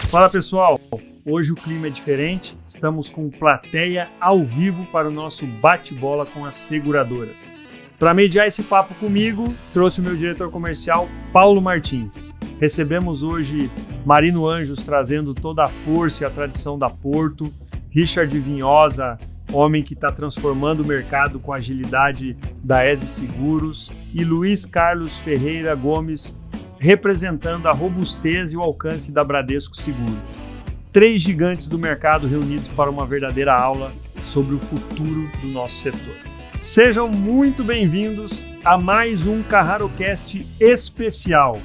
Fala pessoal, hoje o clima é diferente, estamos com plateia ao vivo para o nosso bate-bola com as seguradoras. Para mediar esse papo comigo, trouxe o meu diretor comercial, Paulo Martins. Recebemos hoje Marino Anjos trazendo toda a força e a tradição da Porto, Richard Vinhosa, homem que está transformando o mercado com a agilidade da ESE Seguros, e Luiz Carlos Ferreira Gomes, representando a robustez e o alcance da Bradesco Seguros. 3 gigantes do mercado reunidos para uma verdadeira aula sobre o futuro do nosso setor. Sejam muito bem-vindos a mais um CarraroCast especial.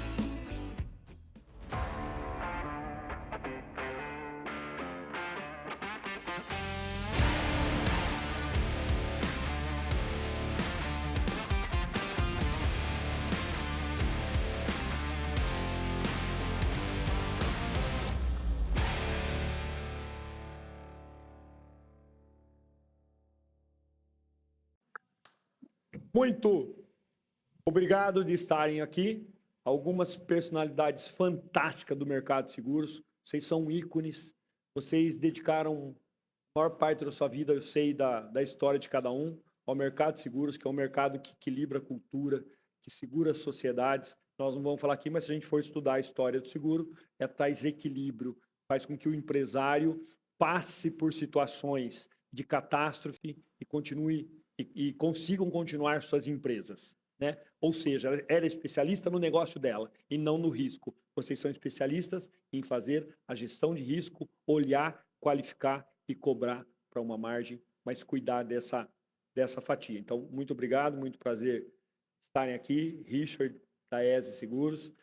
Muito obrigado de estarem aqui. Algumas personalidades fantásticas do mercado de seguros. Vocês são ícones. Vocês dedicaram a maior parte da sua vida, eu sei, da história de cada um, ao mercado de seguros, que é um mercado que equilibra a cultura, que segura as sociedades. Nós não vamos falar aqui, mas se a gente for estudar a história do seguro, traz equilíbrio, faz com que o empresário passe por situações de catástrofe e continue e consigam continuar suas empresas, né? Ou seja, ela era especialista no negócio dela e não no risco. Vocês são especialistas em fazer a gestão de risco, olhar, qualificar e cobrar para uma margem, mas cuidar dessa fatia. Então, muito obrigado, muito prazer estarem aqui. Richard, da ESE Seguros,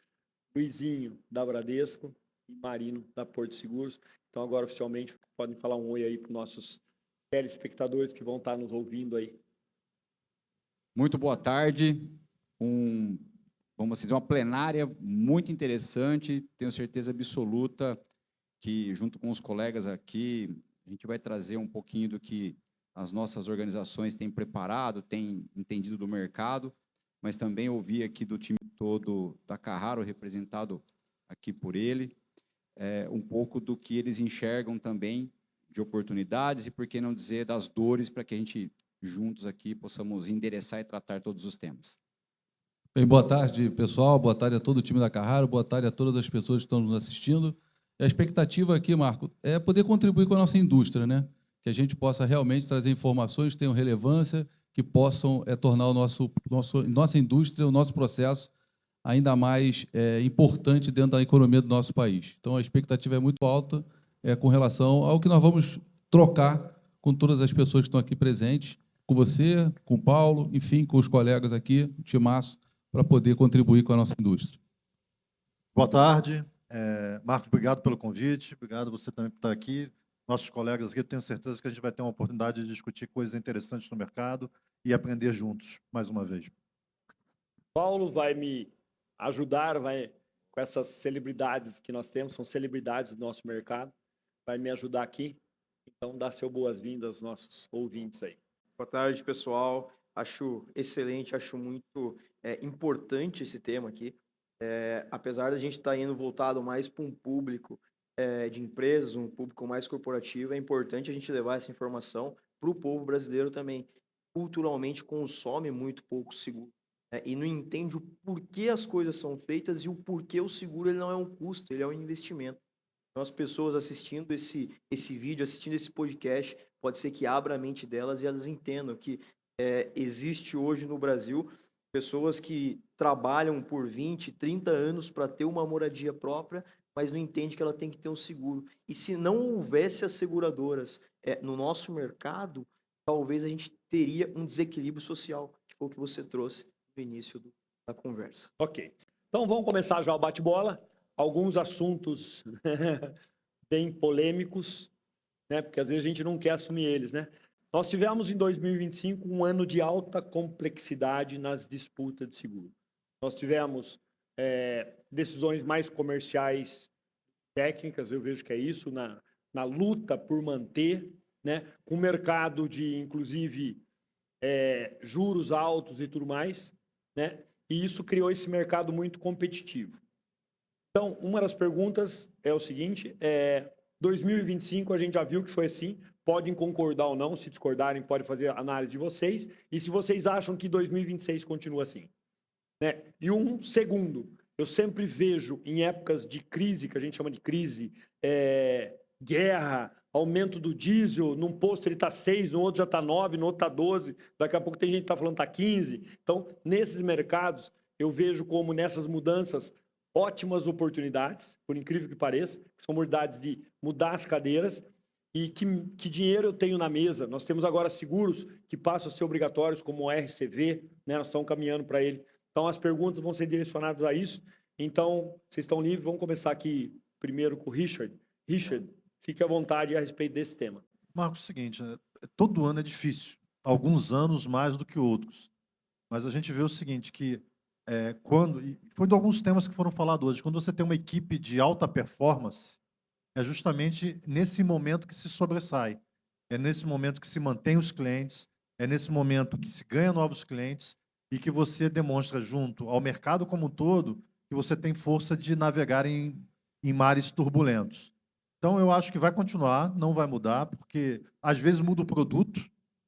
Luizinho, da Bradesco e Marino, da Porto Seguros. Então, agora, oficialmente, podem falar um oi aí para os nossos telespectadores que vão estar nos ouvindo aí. Muito boa tarde, vamos dizer, uma plenária muito interessante, tenho certeza absoluta que, junto com os colegas aqui, a gente vai trazer um pouquinho do que as nossas organizações têm preparado, têm entendido do mercado, mas também ouvir aqui do time todo da Carraro, representado aqui por ele, um pouco do que eles enxergam também de oportunidades e, por que não dizer, das dores, para que a gente juntos aqui possamos endereçar e tratar todos os temas. Bem, boa tarde, pessoal, boa tarde a todo o time da Carraro, boa tarde a todas as pessoas que estão nos assistindo. A expectativa aqui, Marco, é poder contribuir com a nossa indústria, né? Que a gente possa realmente trazer informações que tenham relevância, que possam tornar nossa indústria, o nosso processo ainda mais importante dentro da economia do nosso país. Então, a expectativa é muito alta com relação ao que nós vamos trocar com todas as pessoas que estão aqui presentes, com você, com o Paulo, enfim, com os colegas aqui, o timaço, para poder contribuir com a nossa indústria. Boa tarde. Marcos, obrigado pelo convite, obrigado você também por estar aqui. Nossos colegas aqui, eu tenho certeza que a gente vai ter uma oportunidade de discutir coisas interessantes no mercado e aprender juntos, mais uma vez. Paulo vai me ajudar, com essas celebridades que nós temos, são celebridades do nosso mercado, vai me ajudar aqui. Então, dá seu boas-vindas aos nossos ouvintes aí. Boa tarde, pessoal. Acho excelente, acho muito importante esse tema aqui. Apesar da gente estar indo voltado mais para um público de empresas, um público mais corporativo, é importante a gente levar essa informação para o povo brasileiro também. Culturalmente, consome muito pouco seguro e não entende o porquê as coisas são feitas e o porquê o seguro ele não é um custo, ele é um investimento. Então, as pessoas assistindo esse vídeo, assistindo esse podcast, pode ser que abra a mente delas e elas entendam que existe hoje no Brasil pessoas que trabalham por 20, 30 anos para ter uma moradia própria, mas não entende que ela tem que ter um seguro. E se não houvesse as seguradoras no nosso mercado, talvez a gente teria um desequilíbrio social, que foi o que você trouxe no início da conversa. Ok. Então, vamos começar já o bate-bola. Alguns assuntos bem polêmicos, né? Porque às vezes a gente não quer assumir eles, né? Nós tivemos em 2025 um ano de alta complexidade nas disputas de seguro. Nós tivemos decisões mais comerciais, técnicas, eu vejo que é isso, na luta por manter, né? Com o mercado de, inclusive, juros altos e tudo mais, né? E isso criou esse mercado muito competitivo. Então, uma das perguntas é o seguinte, 2025 a gente já viu que foi assim, podem concordar ou não, se discordarem, podem fazer a análise de vocês, e se vocês acham que 2026 continua assim. Né? E um segundo, eu sempre vejo em épocas de crise, que a gente chama de crise, guerra, aumento do diesel, num posto ele está 6, no outro já está 9, no outro está 12, daqui a pouco tem gente que está falando que está 15. Então, nesses mercados, eu vejo como nessas mudanças ótimas oportunidades, por incrível que pareça, são oportunidades de mudar as cadeiras e que dinheiro eu tenho na mesa. Nós temos agora seguros que passam a ser obrigatórios, como o RCV, né? Nós estamos caminhando para ele. Então, as perguntas vão ser direcionadas a isso. Então, vocês estão livres. Vamos começar aqui primeiro com o Richard. Richard, fique à vontade a respeito desse tema. Marcos, é o seguinte, né? Todo ano é difícil. Alguns anos mais do que outros. Mas a gente vê o seguinte, que e foi de alguns temas que foram falados hoje, quando você tem uma equipe de alta performance, é justamente nesse momento que se sobressai. É nesse momento que se mantém os clientes, é nesse momento que se ganha novos clientes e que você demonstra junto ao mercado como um todo que você tem força de navegar em mares turbulentos. Então, eu acho que vai continuar, não vai mudar, porque às vezes muda o produto,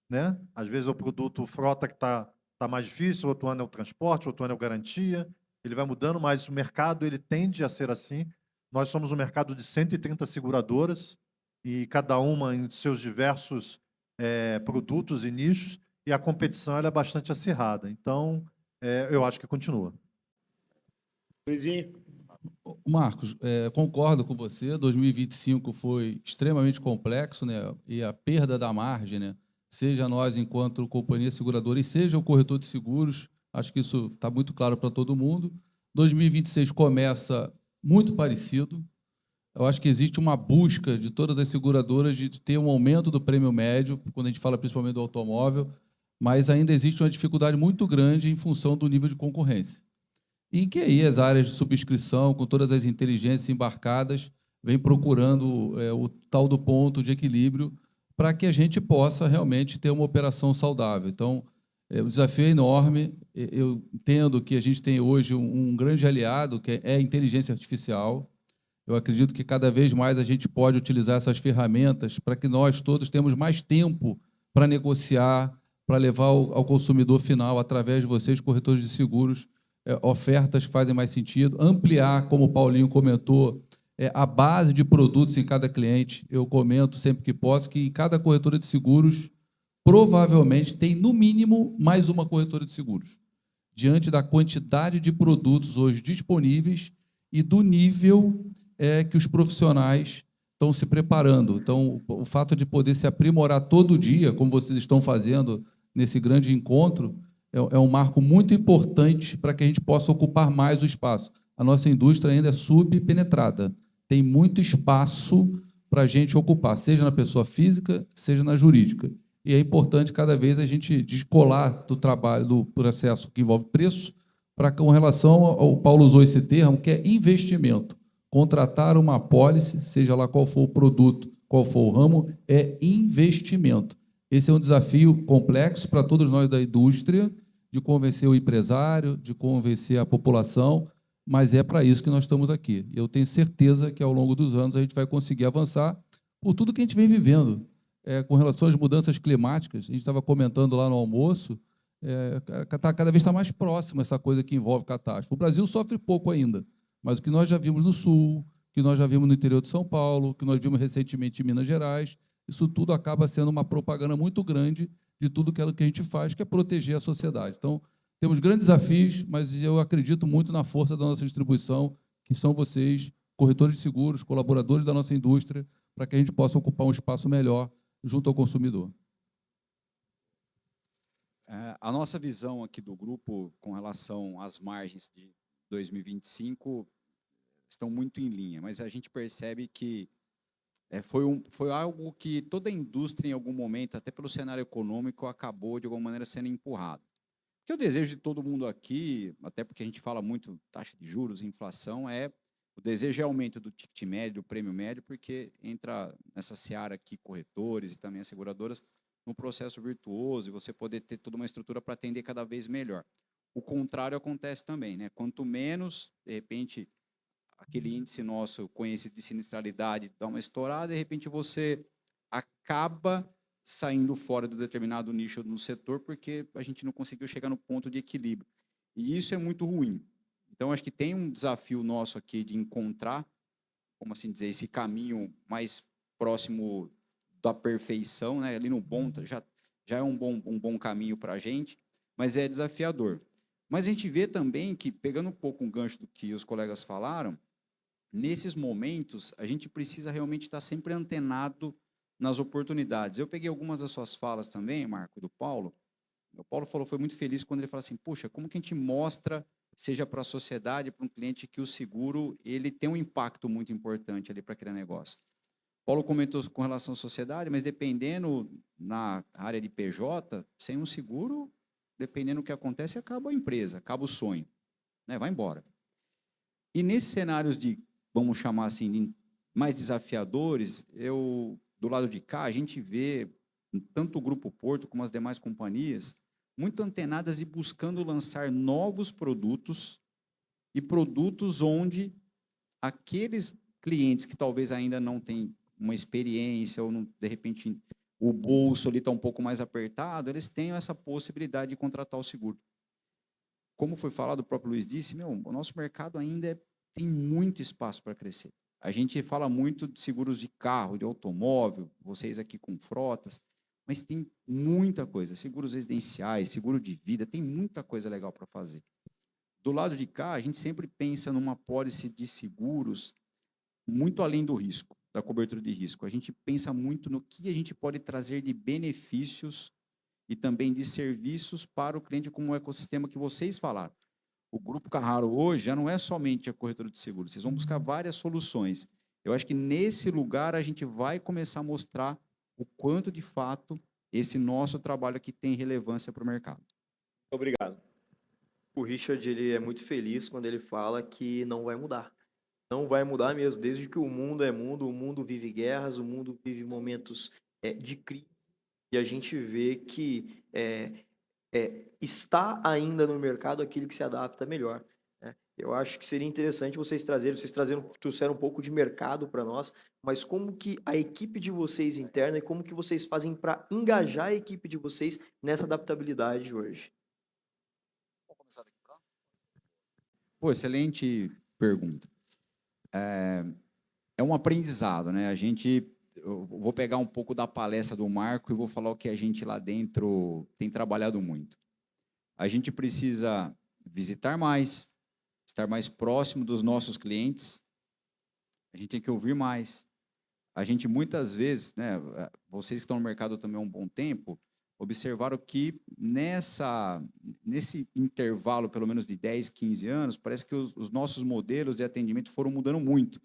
né? Às vezes o produto frota que está mais difícil, outro ano é o transporte, outro ano é a garantia, ele vai mudando, mas o mercado ele tende a ser assim. Nós somos um mercado de 130 seguradoras, e cada uma em seus diversos produtos e nichos, e a competição ela é bastante acirrada. Então, eu acho que continua. Luizinho? Marcos, concordo com você, 2025 foi extremamente complexo, né? E a perda da margem, né? Seja nós enquanto companhia seguradora e seja o corretor de seguros, acho que isso está muito claro para todo mundo. 2026 começa muito parecido. Eu acho que existe uma busca de todas as seguradoras de ter um aumento do prêmio médio, quando a gente fala principalmente do automóvel, mas ainda existe uma dificuldade muito grande em função do nível de concorrência. E que aí as áreas de subscrição, com todas as inteligências embarcadas, vêm procurando o tal do ponto de equilíbrio para que a gente possa realmente ter uma operação saudável. Então, o desafio é enorme. Eu entendo que a gente tem hoje um grande aliado, que é a inteligência artificial. Eu acredito que cada vez mais a gente pode utilizar essas ferramentas para que nós todos tenhamos mais tempo para negociar, para levar ao consumidor final, através de vocês, corretores de seguros, ofertas que fazem mais sentido, ampliar, como o Paulinho comentou, a base de produtos em cada cliente. Eu comento sempre que posso que em cada corretora de seguros, provavelmente tem, no mínimo, mais uma corretora de seguros, diante da quantidade de produtos hoje disponíveis e do nível que os profissionais estão se preparando. Então, o fato de poder se aprimorar todo dia, como vocês estão fazendo nesse grande encontro, é um marco muito importante para que a gente possa ocupar mais o espaço. A nossa indústria ainda é subpenetrada. Tem muito espaço para a gente ocupar, seja na pessoa física, seja na jurídica. E é importante, cada vez, a gente descolar do trabalho, do processo que envolve preço, para com relação ao Paulo usou esse termo, que é investimento. Contratar uma apólice, seja lá qual for o produto, qual for o ramo, é investimento. Esse é um desafio complexo para todos nós da indústria, de convencer o empresário, de convencer a população, mas é para isso que nós estamos aqui. Eu tenho certeza que, ao longo dos anos, a gente vai conseguir avançar por tudo que a gente vem vivendo. Com relação às mudanças climáticas, a gente estava comentando lá no almoço, cada vez está mais próximo essa coisa que envolve catástrofe. O Brasil sofre pouco ainda, mas o que nós já vimos no Sul, o que nós já vimos no interior de São Paulo, o que nós vimos recentemente em Minas Gerais, isso tudo acaba sendo uma propaganda muito grande de tudo aquilo que a gente faz, que é proteger a sociedade. Então, temos grandes desafios, mas eu acredito muito na força da nossa distribuição, que são vocês, corretores de seguros, colaboradores da nossa indústria, para que a gente possa ocupar um espaço melhor junto ao consumidor. A nossa visão aqui do grupo com relação às margens de 2025 estão muito em linha, mas a gente percebe que foi algo que toda a indústria, em algum momento, até pelo cenário econômico, acabou, de alguma maneira, sendo empurrado. O que eu desejo de todo mundo aqui, até porque a gente fala muito taxa de juros, inflação, o desejo é aumento do ticket médio, do prêmio médio, porque entra nessa seara aqui corretores e também as seguradoras num processo virtuoso e você poder ter toda uma estrutura para atender cada vez melhor. O contrário acontece também, né? Quanto menos, de repente, aquele índice nosso conhecido de sinistralidade dá uma estourada, de repente você acaba saindo fora do determinado nicho no setor porque a gente não conseguiu chegar no ponto de equilíbrio. E isso é muito ruim. Então, acho que tem um desafio nosso aqui de encontrar, como assim dizer, esse caminho mais próximo da perfeição, né? Ali no bom, já é um bom caminho para a gente, mas é desafiador. Mas a gente vê também que, pegando um pouco um gancho do que os colegas falaram, nesses momentos, a gente precisa realmente estar sempre antenado nas oportunidades. Eu peguei algumas das suas falas também, Marco, do Paulo. O Paulo foi muito feliz quando ele falou assim, puxa, como que a gente mostra, seja para a sociedade, para um cliente, que o seguro ele tem um impacto muito importante ali para aquele negócio. Paulo comentou com relação à sociedade, mas dependendo na área de PJ, sem um seguro, dependendo do que acontece, acaba a empresa, acaba o sonho, né? Vai embora. E nesses cenários de, vamos chamar assim, de mais desafiadores, do lado de cá, a gente vê tanto o Grupo Porto como as demais companhias muito antenadas e buscando lançar novos produtos e produtos onde aqueles clientes que talvez ainda não têm uma experiência ou, não, de repente, o bolso ali está um pouco mais apertado, eles tenham essa possibilidade de contratar o seguro. Como foi falado, o próprio Luiz disse, o nosso mercado ainda tem muito espaço para crescer. A gente fala muito de seguros de carro, de automóvel, vocês aqui com frotas, mas tem muita coisa, seguros residenciais, seguro de vida, tem muita coisa legal para fazer. Do lado de cá, a gente sempre pensa numa pólice de seguros muito além do risco, da cobertura de risco. A gente pensa muito no que a gente pode trazer de benefícios e também de serviços para o cliente, como o ecossistema que vocês falaram. O Grupo Carraro hoje já não é somente a corretora de seguros, vocês vão buscar várias soluções. Eu acho que nesse lugar a gente vai começar a mostrar o quanto, de fato, esse nosso trabalho aqui tem relevância para o mercado. Obrigado. O Richard, ele é muito feliz quando ele fala que não vai mudar. Não vai mudar mesmo, desde que o mundo é mundo, o mundo vive guerras, o mundo vive momentos de crise, e a gente vê que está ainda no mercado aquele que se adapta melhor, né? Eu acho que seria interessante vocês trouxeram um pouco de mercado para nós, mas como que a equipe de vocês interna e como que vocês fazem para engajar a equipe de vocês nessa adaptabilidade hoje? Pô, excelente pergunta. É um aprendizado, né? Eu vou pegar um pouco da palestra do Marco e vou falar o que a gente lá dentro tem trabalhado muito. A gente precisa visitar mais, estar mais próximo dos nossos clientes, a gente tem que ouvir mais. A gente muitas vezes, né, vocês que estão no mercado também há um bom tempo, observaram que nesse intervalo, pelo menos de 10, 15 anos, parece que os nossos modelos de atendimento foram mudando muito.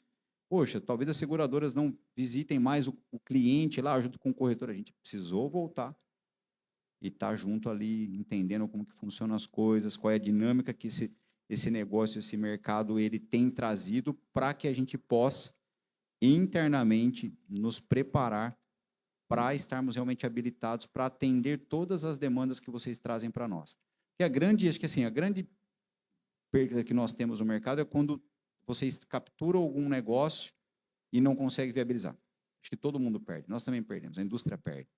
Poxa, talvez as seguradoras não visitem mais o cliente lá junto com o corretor. A gente precisou voltar e estar junto ali, entendendo como que funcionam as coisas, qual é a dinâmica que esse negócio, esse mercado, ele tem trazido para que a gente possa internamente nos preparar para estarmos realmente habilitados para atender todas as demandas que vocês trazem para nós. E a grande perda que nós temos no mercado é quando vocês capturam algum negócio e não conseguem viabilizar. Acho que todo mundo perde, nós também perdemos, a indústria perde.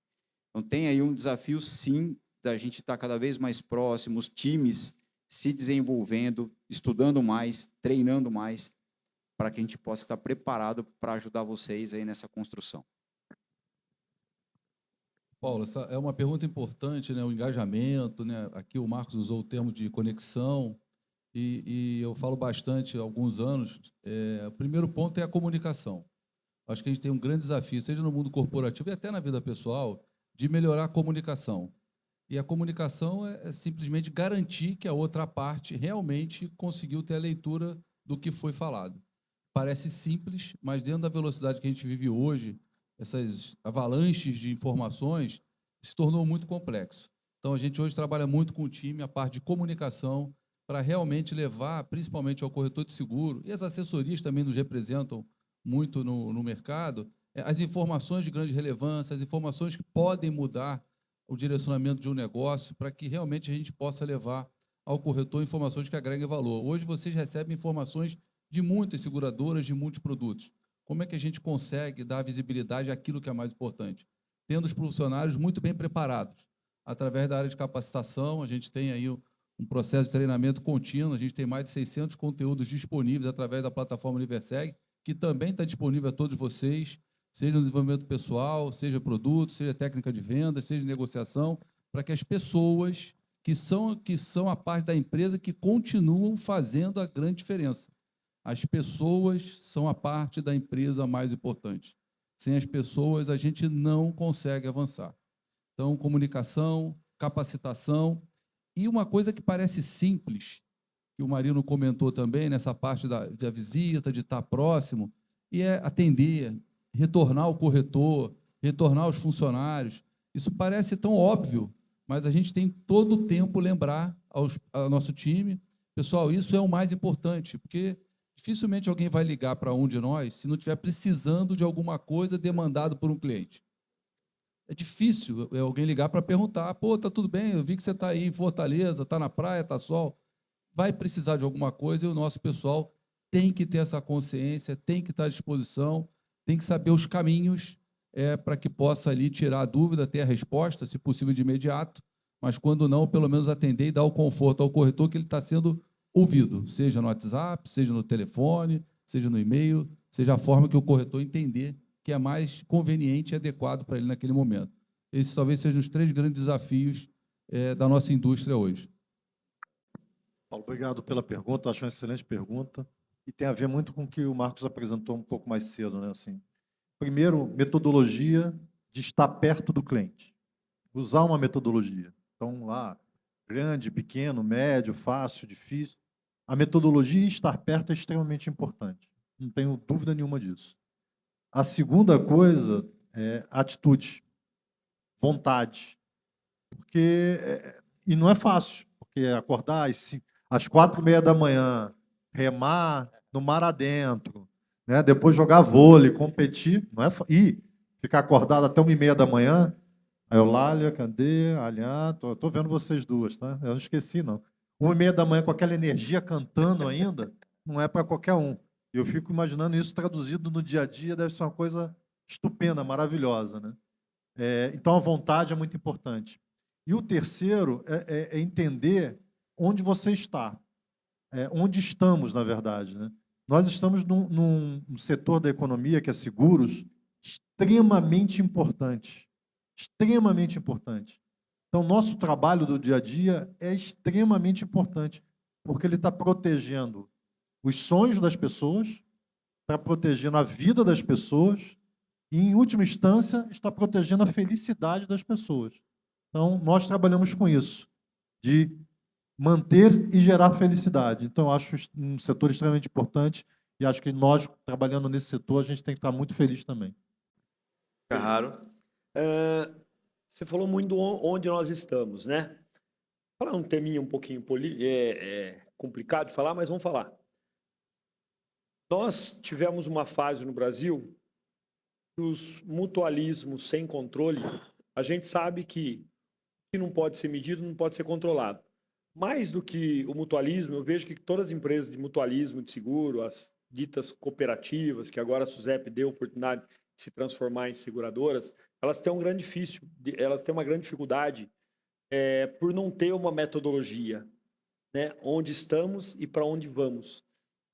Então tem aí um desafio, sim, da gente estar cada vez mais próximo, os times se desenvolvendo, estudando mais, treinando mais, para que a gente possa estar preparado para ajudar vocês aí nessa construção. Paulo, essa é uma pergunta importante, né? O engajamento, né? Aqui o Marcos usou o termo de conexão, e eu falo bastante há alguns anos. O primeiro ponto é a comunicação. Acho que a gente tem um grande desafio, seja no mundo corporativo e até na vida pessoal, de melhorar a comunicação. E a comunicação é simplesmente garantir que a outra parte realmente conseguiu ter a leitura do que foi falado. Parece simples, mas dentro da velocidade que a gente vive hoje, essas avalanches de informações, se tornou muito complexo. Então, a gente hoje trabalha muito com o time, a parte de comunicação, para realmente levar, principalmente ao corretor de seguro, e as assessorias também nos representam muito no mercado, as informações de grande relevância, as informações que podem mudar o direcionamento de um negócio, para que realmente a gente possa levar ao corretor informações que agreguem valor. Hoje, vocês recebem informações de muitas seguradoras, de muitos produtos. Como é que a gente consegue dar visibilidade àquilo que é mais importante? Tendo os funcionários muito bem preparados. Através da área de capacitação, a gente tem aí um processo de treinamento contínuo, a gente tem mais de 600 conteúdos disponíveis através da plataforma Universeg, que também está disponível a todos vocês, seja no desenvolvimento pessoal, seja produto, seja técnica de venda, seja negociação, para que as pessoas que são a parte da empresa que continuam fazendo a grande diferença. As pessoas são a parte da empresa mais importante. Sem as pessoas, a gente não consegue avançar. Então, comunicação, capacitação e uma coisa que parece simples, que o Marino comentou também, nessa parte da visita, de estar próximo, e é atender, retornar ao corretor, retornar aos funcionários. Isso parece tão óbvio, mas a gente tem todo o tempo lembrar ao nosso time, pessoal, isso é o mais importante, porque dificilmente alguém vai ligar para um de nós se não estiver precisando de alguma coisa demandado por um cliente. É difícil alguém ligar para perguntar, pô, tá tudo bem, eu vi que você está aí em Fortaleza, está na praia, está sol. Vai precisar de alguma coisa e o nosso pessoal tem que ter essa consciência, tem que estar à disposição, tem que saber os caminhos para que possa ali tirar a dúvida, ter a resposta, se possível de imediato, mas quando não, pelo menos atender e dar o conforto ao corretor que ele está sendo ouvido, seja no WhatsApp, seja no telefone, seja no e-mail, seja a forma que o corretor entender que é mais conveniente e adequado para ele naquele momento. Esses talvez sejam os 3 grandes desafios da nossa indústria hoje. Paulo, obrigado pela pergunta, acho uma excelente pergunta, e tem a ver muito com o que o Marcos apresentou um pouco mais cedo, né? Assim, primeiro, metodologia de estar perto do cliente. Usar uma metodologia. Então, lá, grande, pequeno, médio, fácil, difícil. A metodologia e estar perto é extremamente importante. Não tenho dúvida nenhuma disso. A segunda coisa é atitude, vontade. E não é fácil, porque acordar às 4h30 da manhã, remar no mar adentro, né? Depois jogar vôlei, competir, não é e ficar acordado até 1h30 da manhã. Aí eu, Lália, cadê? Aliás, tô vendo vocês duas, tá? Eu não esqueci, não. 1h30 da manhã com aquela energia cantando ainda, não é para qualquer um. Eu fico imaginando isso traduzido no dia a dia, deve ser uma coisa estupenda, maravilhosa, né? Então, a vontade é muito importante. E o terceiro é entender onde você está, onde estamos, na verdade, né? Nós estamos num setor da economia, que é seguros, extremamente importante. Extremamente importante. Então, nosso trabalho do dia a dia é extremamente importante, porque ele está protegendo os sonhos das pessoas, está protegendo a vida das pessoas e, em última instância, está protegendo a felicidade das pessoas. Então, nós trabalhamos com isso, de manter e gerar felicidade. Então, eu acho um setor extremamente importante e acho que nós, trabalhando nesse setor, a gente tem que estar muito feliz também. Carraro. Você falou muito onde nós estamos, né? Falar um terminho um pouquinho complicado de falar, mas vamos falar. Nós tivemos uma fase no Brasil dos mutualismos sem controle. A gente sabe que o que não pode ser medido não pode ser controlado. Mais do que o mutualismo, eu vejo que todas as empresas de mutualismo, de seguro, as ditas cooperativas, que agora a SUSEP deu a oportunidade de se transformar em seguradoras, elas têm uma grande dificuldade por não ter uma metodologia, né? Onde estamos e para onde vamos.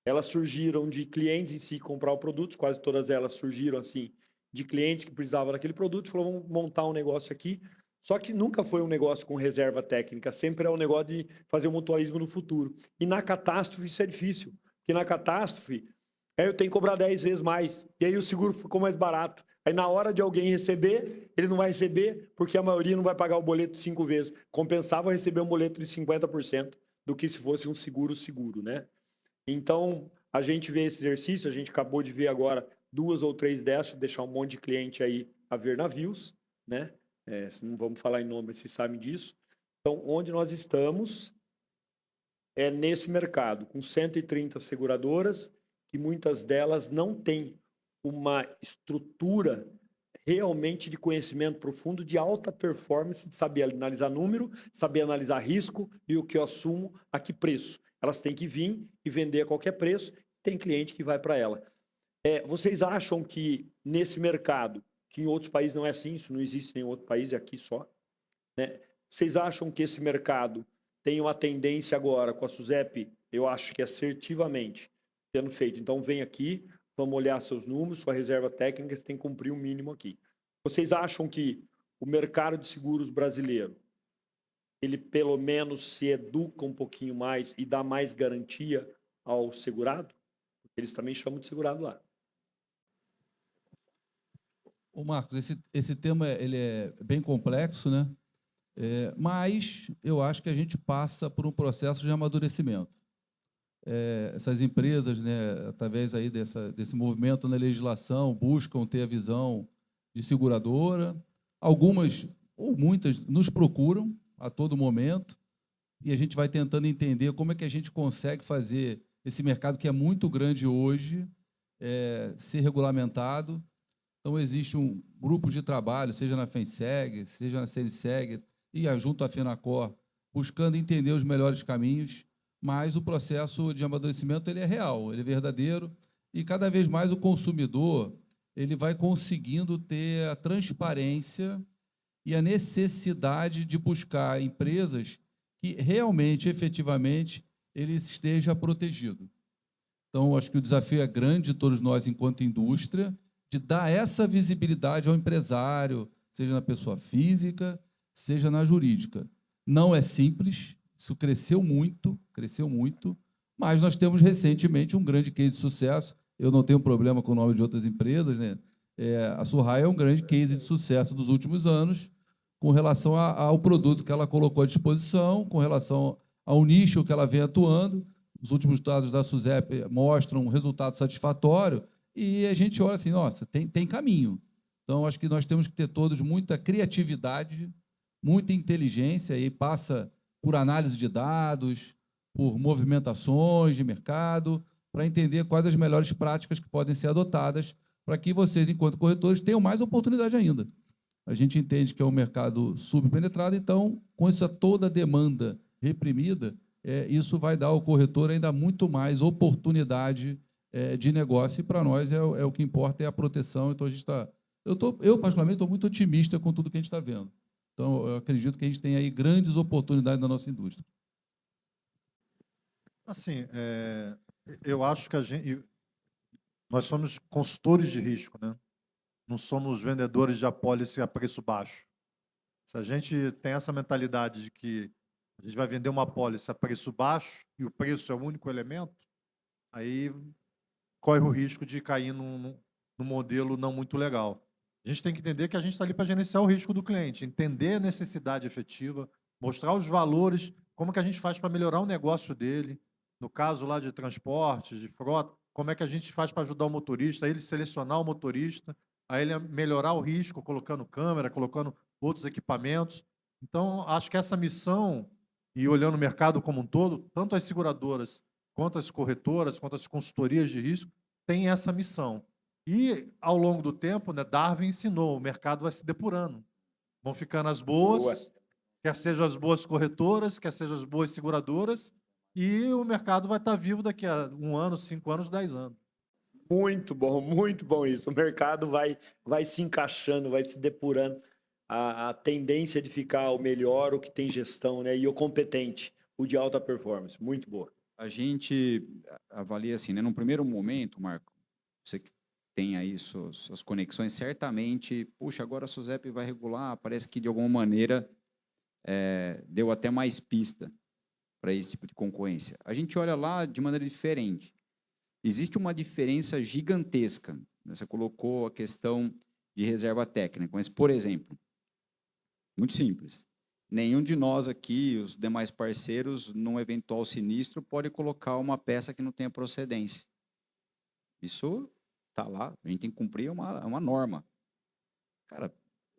Elas surgiram de clientes em si comprar o produto, quase todas elas surgiram assim, de clientes que precisavam daquele produto, falaram, vamos montar um negócio aqui, só que nunca foi um negócio com reserva técnica, sempre é um negócio de fazer um mutualismo no futuro. E na catástrofe isso é difícil, porque na catástrofe eu tenho que cobrar 10 vezes mais, e aí o seguro ficou mais barato. Aí na hora de alguém receber, ele não vai receber, porque a maioria não vai pagar o boleto 5 vezes. Compensava receber um boleto de 50% do que se fosse um seguro, né? Então, a gente vê esse exercício, a gente acabou de ver agora 2 ou 3 dessas, deixar um monte de cliente aí a ver navios, né? Não vamos falar em nome, vocês sabem disso. Então, onde nós estamos é nesse mercado, com 130 seguradoras, que muitas delas não têm uma estrutura realmente de conhecimento profundo, de alta performance, de saber analisar número, saber analisar risco e o que eu assumo a que preço. Elas têm que vir e vender a qualquer preço tem cliente que vai para ela. Vocês acham que nesse mercado, que em outros países não é assim, isso não existe em nenhum outro país, é aqui só, né? Vocês acham que esse mercado tem uma tendência agora com a SUSEP, eu acho que assertivamente, sendo feito. Então, vem aqui, vamos olhar seus números, sua reserva técnica, você tem que cumprir o mínimo aqui. Vocês acham que o mercado de seguros brasileiro, ele pelo menos se educa um pouquinho mais e dá mais garantia ao segurado? Porque eles também chamam de segurado lá. Ô Marcos, esse tema ele é bem complexo, né? Mas eu acho que a gente passa por um processo de amadurecimento. Essas empresas, né, através aí desse movimento na legislação, buscam ter a visão de seguradora. Algumas, ou muitas, nos procuram a todo momento, e a gente vai tentando entender como é que a gente consegue fazer esse mercado, que é muito grande hoje, ser regulamentado. Então, existe um grupo de trabalho, seja na FENSEG, seja na CNSEG, e junto à FENACOR, buscando entender os melhores caminhos, mas o processo de amadurecimento ele é real, ele é verdadeiro, e cada vez mais o consumidor ele vai conseguindo ter a transparência e a necessidade de buscar empresas que realmente, efetivamente, ele esteja protegido. Então, acho que o desafio é grande de todos nós, enquanto indústria, de dar essa visibilidade ao empresário, seja na pessoa física, seja na jurídica. Não é simples, isso cresceu muito, mas nós temos recentemente um grande case de sucesso. Eu não tenho problema com o nome de outras empresas, né? A Surrai é um grande case de sucesso dos últimos anos, com relação ao produto que ela colocou à disposição, com relação ao nicho que ela vem atuando. Os últimos dados da SUSEP mostram um resultado satisfatório, e a gente olha assim, nossa, tem caminho. Então, acho que nós temos que ter todos muita criatividade, muita inteligência, e passa por análise de dados, por movimentações de mercado, para entender quais as melhores práticas que podem ser adotadas para que vocês, enquanto corretores, tenham mais oportunidade ainda. A gente entende que é um mercado subpenetrado, então, com essa toda a demanda reprimida, isso vai dar ao corretor ainda muito mais oportunidade de negócio, e para nós o que importa é a proteção. Então, a gente está... Eu, particularmente, estou muito otimista com tudo que a gente está vendo. Então, eu acredito que a gente tem aí grandes oportunidades na nossa indústria. Assim, eu acho que nós somos consultores de risco, né? Não somos vendedores de apólice a preço baixo. Se a gente tem essa mentalidade de que a gente vai vender uma apólice a preço baixo e o preço é o único elemento, aí corre o risco de cair num modelo não muito legal. A gente tem que entender que a gente está ali para gerenciar o risco do cliente, entender a necessidade efetiva, mostrar os valores, como que a gente faz para melhorar o negócio dele, no caso lá de transporte, de frota, como é que a gente faz para ajudar o motorista, a ele selecionar o motorista, a ele melhorar o risco, colocando câmera, colocando outros equipamentos. Então, acho que essa missão, e olhando o mercado como um todo, tanto as seguradoras, quanto as corretoras, quanto as consultorias de risco, têm essa missão. E, ao longo do tempo, né, Darwin ensinou, o mercado vai se depurando. Vão ficando as boas, quer sejam as boas corretoras, quer sejam as boas seguradoras, e o mercado vai estar vivo daqui a 1 ano, 5 anos, 10 anos. Muito bom isso. O mercado vai se encaixando, vai se depurando. A tendência de ficar o melhor, o que tem gestão, né? E o competente, o de alta performance. Muito boa. A gente avalia assim, né? Num primeiro momento, Marco, você que tem aí suas conexões, certamente, puxa, agora a SUSEP vai regular, parece que de alguma maneira deu até mais pista para esse tipo de concorrência. A gente olha lá de maneira diferente. Existe uma diferença gigantesca. Você colocou a questão de reserva técnica, mas, por exemplo, muito simples. Nenhum de nós aqui, os demais parceiros, num eventual sinistro, pode colocar uma peça que não tenha procedência. Isso está lá, a gente tem que cumprir uma norma. Cara,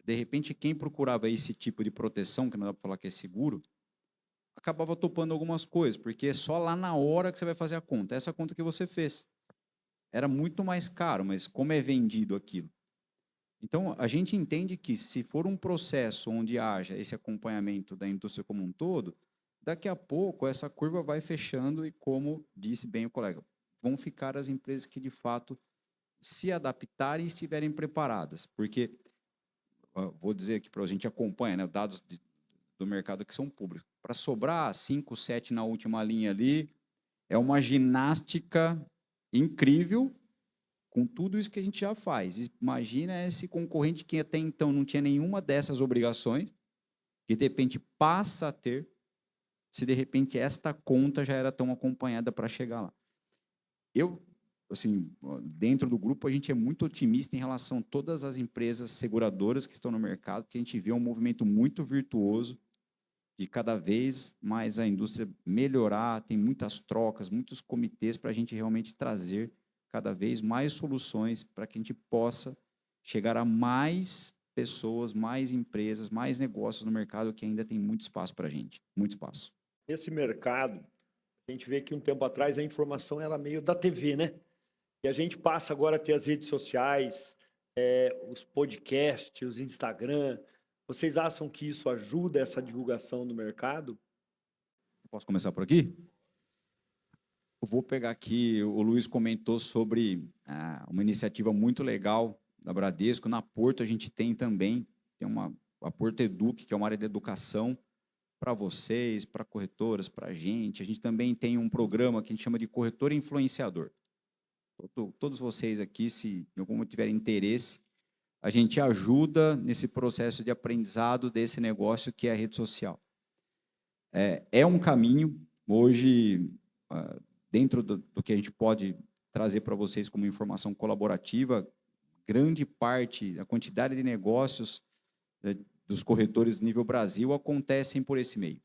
de repente, quem procurava esse tipo de proteção, que não dá para falar que é seguro, acabava topando algumas coisas, porque é só lá na hora que você vai fazer a conta. Essa conta que você fez. Era muito mais caro, mas como é vendido aquilo? Então, a gente entende que se for um processo onde haja esse acompanhamento da indústria como um todo, daqui a pouco essa curva vai fechando e, como disse bem o colega, vão ficar as empresas que, de fato, se adaptarem e estiverem preparadas. Porque, vou dizer aqui para a gente acompanha, né, dados do mercado que são públicos. Para sobrar 5, 7 na última linha ali, é uma ginástica incrível com tudo isso que a gente já faz. Imagina esse concorrente que até então não tinha nenhuma dessas obrigações, que de repente passa a ter, se de repente esta conta já era tão acompanhada para chegar lá. Eu, assim, dentro do grupo, a gente é muito otimista em relação a todas as empresas seguradoras que estão no mercado, porque a gente vê um movimento muito virtuoso de cada vez mais a indústria melhorar, tem muitas trocas, muitos comitês para a gente realmente trazer cada vez mais soluções para que a gente possa chegar a mais pessoas, mais empresas, mais negócios no mercado, que ainda tem muito espaço para a gente, muito espaço. Nesse mercado, a gente vê que um tempo atrás a informação era meio da TV, né? E a gente passa agora a ter as redes sociais, os podcasts, os Instagram. Vocês acham que isso ajuda essa divulgação do mercado? Posso começar por aqui? Eu vou pegar aqui, o Luiz comentou sobre uma iniciativa muito legal da Bradesco. Na Porto a gente tem também, a Porto Eduque, que é uma área de educação para vocês, para corretoras, para a gente. A gente também tem um programa que a gente chama de corretor influenciador. Todos vocês aqui, se em algum momento tiverem interesse, a gente ajuda nesse processo de aprendizado desse negócio que é a rede social. É um caminho, hoje, dentro do que a gente pode trazer para vocês como informação colaborativa, grande parte, a quantidade de negócios dos corretores nível Brasil acontecem por esse meio.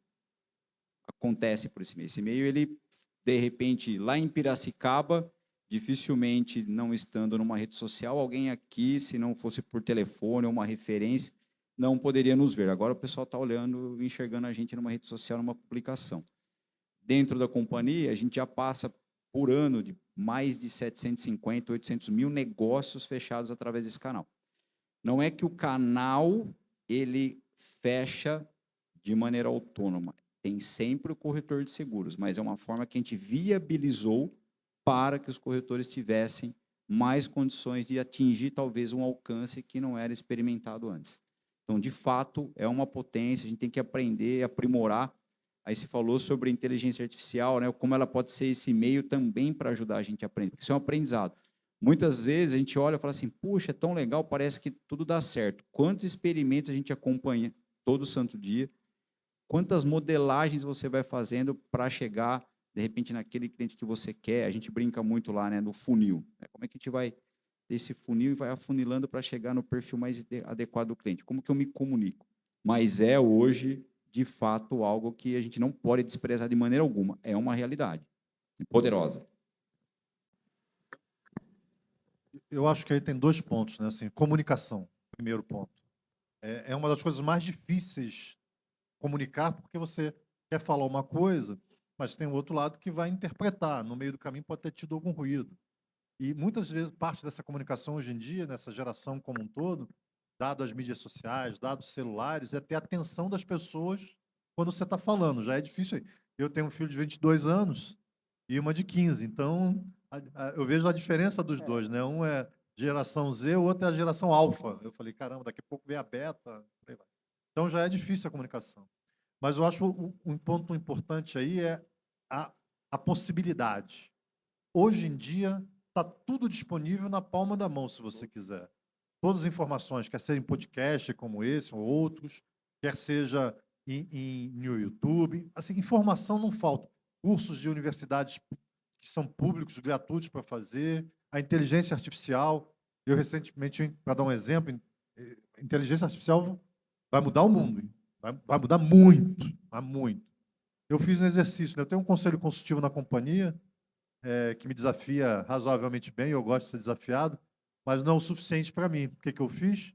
Esse meio, ele, de repente, lá em Piracicaba, dificilmente, não estando numa rede social, alguém aqui, se não fosse por telefone ou uma referência, não poderia nos ver. Agora o pessoal está olhando, enxergando a gente numa rede social, numa publicação. Dentro da companhia, a gente já passa por ano de mais de 750, 800 mil negócios fechados através desse canal. Não é que o canal ele fecha de maneira autônoma. Tem sempre o corretor de seguros, mas é uma forma que a gente viabilizou para que os corretores tivessem mais condições de atingir talvez um alcance que não era experimentado antes. Então, de fato, é uma potência, a gente tem que aprender, aprimorar. Aí se falou sobre inteligência artificial, né, como ela pode ser esse meio também para ajudar a gente a aprender, porque isso é um aprendizado. Muitas vezes a gente olha e fala assim, puxa, é tão legal, parece que tudo dá certo. Quantos experimentos a gente acompanha todo santo dia? Quantas modelagens você vai fazendo para chegar, de repente, naquele cliente que você quer? A gente brinca muito lá, né, no funil. Né? Como é que a gente vai ter esse funil e vai afunilando para chegar no perfil mais adequado do cliente? Como que eu me comunico? Mas é hoje, de fato, algo que a gente não pode desprezar de maneira alguma. É uma realidade poderosa. Eu acho que aí tem 2 pontos, né? Assim, comunicação, primeiro ponto. É uma das coisas mais difíceis comunicar, porque você quer falar uma coisa, mas tem o outro lado que vai interpretar. No meio do caminho pode ter tido algum ruído. E muitas vezes parte dessa comunicação hoje em dia, nessa geração como um todo, dado as mídias sociais, dados celulares, é ter a atenção das pessoas quando você está falando. Já é difícil. Eu tenho um filho de 22 anos e uma de 15, então eu vejo a diferença dos dois, né? Um é geração Z, o outro é a geração alfa. Eu falei, caramba, daqui a pouco vem a beta. Então já é difícil a comunicação. Mas eu acho um ponto importante aí é a possibilidade. Hoje em dia está tudo disponível na palma da mão, se você quiser. Todas as informações, quer seja em podcast como esse ou outros, quer seja no YouTube. Assim, informação não falta. Cursos de universidades que são públicos, gratuitos para fazer. A inteligência artificial. Eu recentemente, para dar um exemplo, a inteligência artificial vai mudar o mundo. Vai mudar muito, muito. Eu fiz um exercício, né? Eu tenho um conselho consultivo na companhia, que me desafia razoavelmente bem, eu gosto de ser desafiado, mas não é o suficiente para mim. O que eu fiz?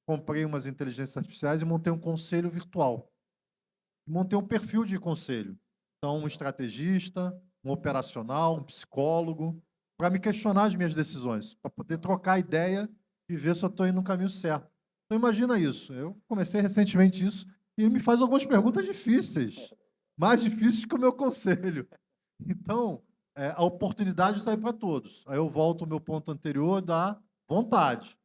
Comprei umas inteligências artificiais e montei um conselho virtual. Montei um perfil de conselho. Então, um estrategista, um operacional, um psicólogo, para me questionar as minhas decisões, para poder trocar ideia e ver se eu estou indo no caminho certo. Então, imagina isso. Eu comecei recentemente isso e ele me faz algumas perguntas difíceis, mais difíceis que o meu conselho. Então, a oportunidade está aí para todos. Aí eu volto ao meu ponto anterior da vontade.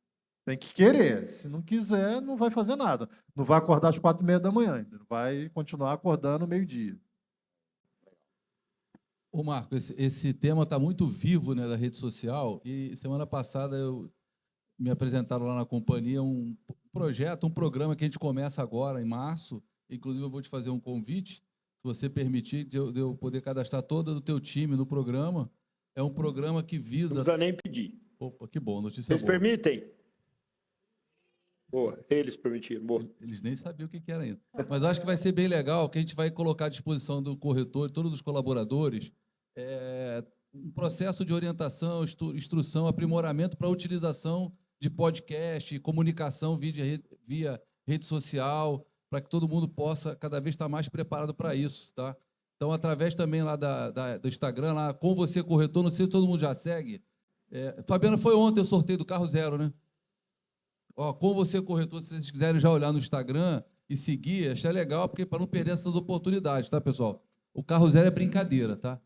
Tem que querer. Se não quiser, não vai fazer nada. Não vai acordar às 4h30 da manhã. Ainda. Vai continuar acordando meio-dia. Ô, Marco, esse tema está muito vivo, né, da rede social. E semana passada me apresentaram lá na companhia um projeto, um programa que a gente começa agora, em março. Inclusive, eu vou te fazer um convite, se você permitir, de eu poder cadastrar todo o teu time no programa. É um programa que Não visa... precisa nem pedir. Opa, que bom, notícia Eles boa. permitem? Boa, eles permitiram. Boa. Eles nem sabiam o que era ainda. Mas acho que vai ser bem legal, que a gente vai colocar à disposição do corretor, todos os colaboradores, um processo de orientação, instrução, aprimoramento para a utilização de podcast, comunicação via rede social, para que todo mundo possa cada vez estar mais preparado para isso, tá? Então, através também lá do Instagram, lá com você corretor, não sei se todo mundo já segue. Fabiano, foi ontem o sorteio do carro zero, né? Ó, com você corretor, se vocês quiserem já olhar no Instagram e seguir, achei legal, porque para não perder essas oportunidades, tá, pessoal? O carro zero é brincadeira, tá?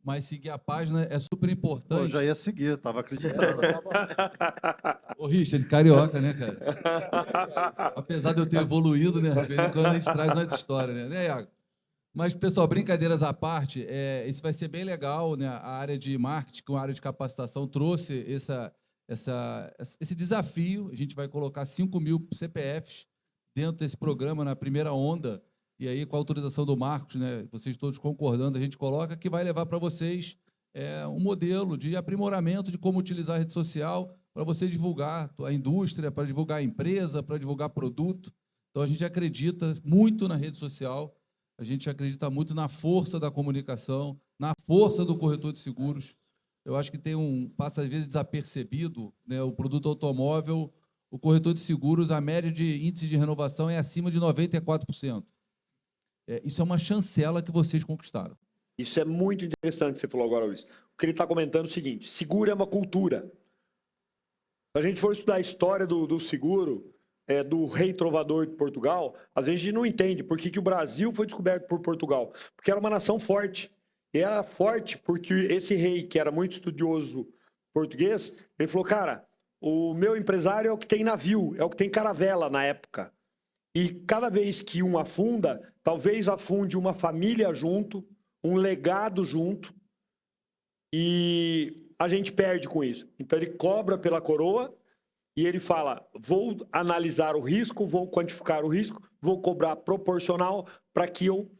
Mas seguir a página é super importante. Pô, eu já ia seguir, estava acreditando. Ô, Richard, carioca, né, cara? Apesar de eu ter evoluído, né? De vez em quando a gente traz nossa história, né, Iago? Mas, pessoal, brincadeiras à parte, isso vai ser bem legal, né? A área de marketing, com a área de capacitação, trouxe esse desafio. A gente vai colocar 5.000 CPFs dentro desse programa na primeira onda, e aí, com a autorização do Marcos, né, vocês todos concordando, a gente coloca, que vai levar para vocês um modelo de aprimoramento de como utilizar a rede social para você divulgar a indústria, para divulgar a empresa, para divulgar produto. Então, a gente acredita muito na rede social, a gente acredita muito na força da comunicação, na força do corretor de seguros. Eu acho que passa às vezes desapercebido, né, o produto automóvel, o corretor de seguros, a média de índice de renovação é acima de 94%. Isso é uma chancela que vocês conquistaram. Isso é muito interessante, você falou agora, Luiz. O que ele está comentando é o seguinte: seguro é uma cultura. Se a gente for estudar a história do seguro, do rei trovador de Portugal, às vezes a gente não entende por que o Brasil foi descoberto por Portugal. Porque era uma nação forte. E era forte porque esse rei, que era muito estudioso português, ele falou, cara, o meu empresário é o que tem navio, é o que tem caravela na época. E cada vez que um afunda, talvez afunde uma família junto, um legado junto, e a gente perde com isso. Então ele cobra pela coroa e ele fala, vou analisar o risco, vou quantificar o risco, vou cobrar proporcional para que eu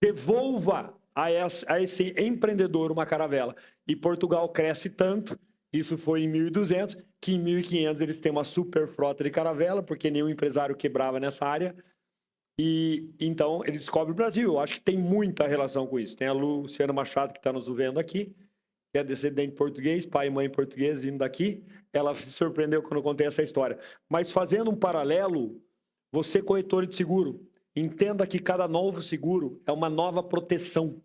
devolva a esse empreendedor uma caravela. E Portugal cresce tanto, isso foi em 1200, que em 1500 eles têm uma super frota de caravela, porque nenhum empresário quebrava nessa área. E então ele descobre o Brasil. Eu acho que tem muita relação com isso. Tem a Luciana Machado, que está nos vendo aqui, que é descendente português, pai e mãe portugueses vindo daqui. Ela se surpreendeu quando eu contei essa história. Mas fazendo um paralelo, você, corretor de seguro, entenda que cada novo seguro é uma nova proteção.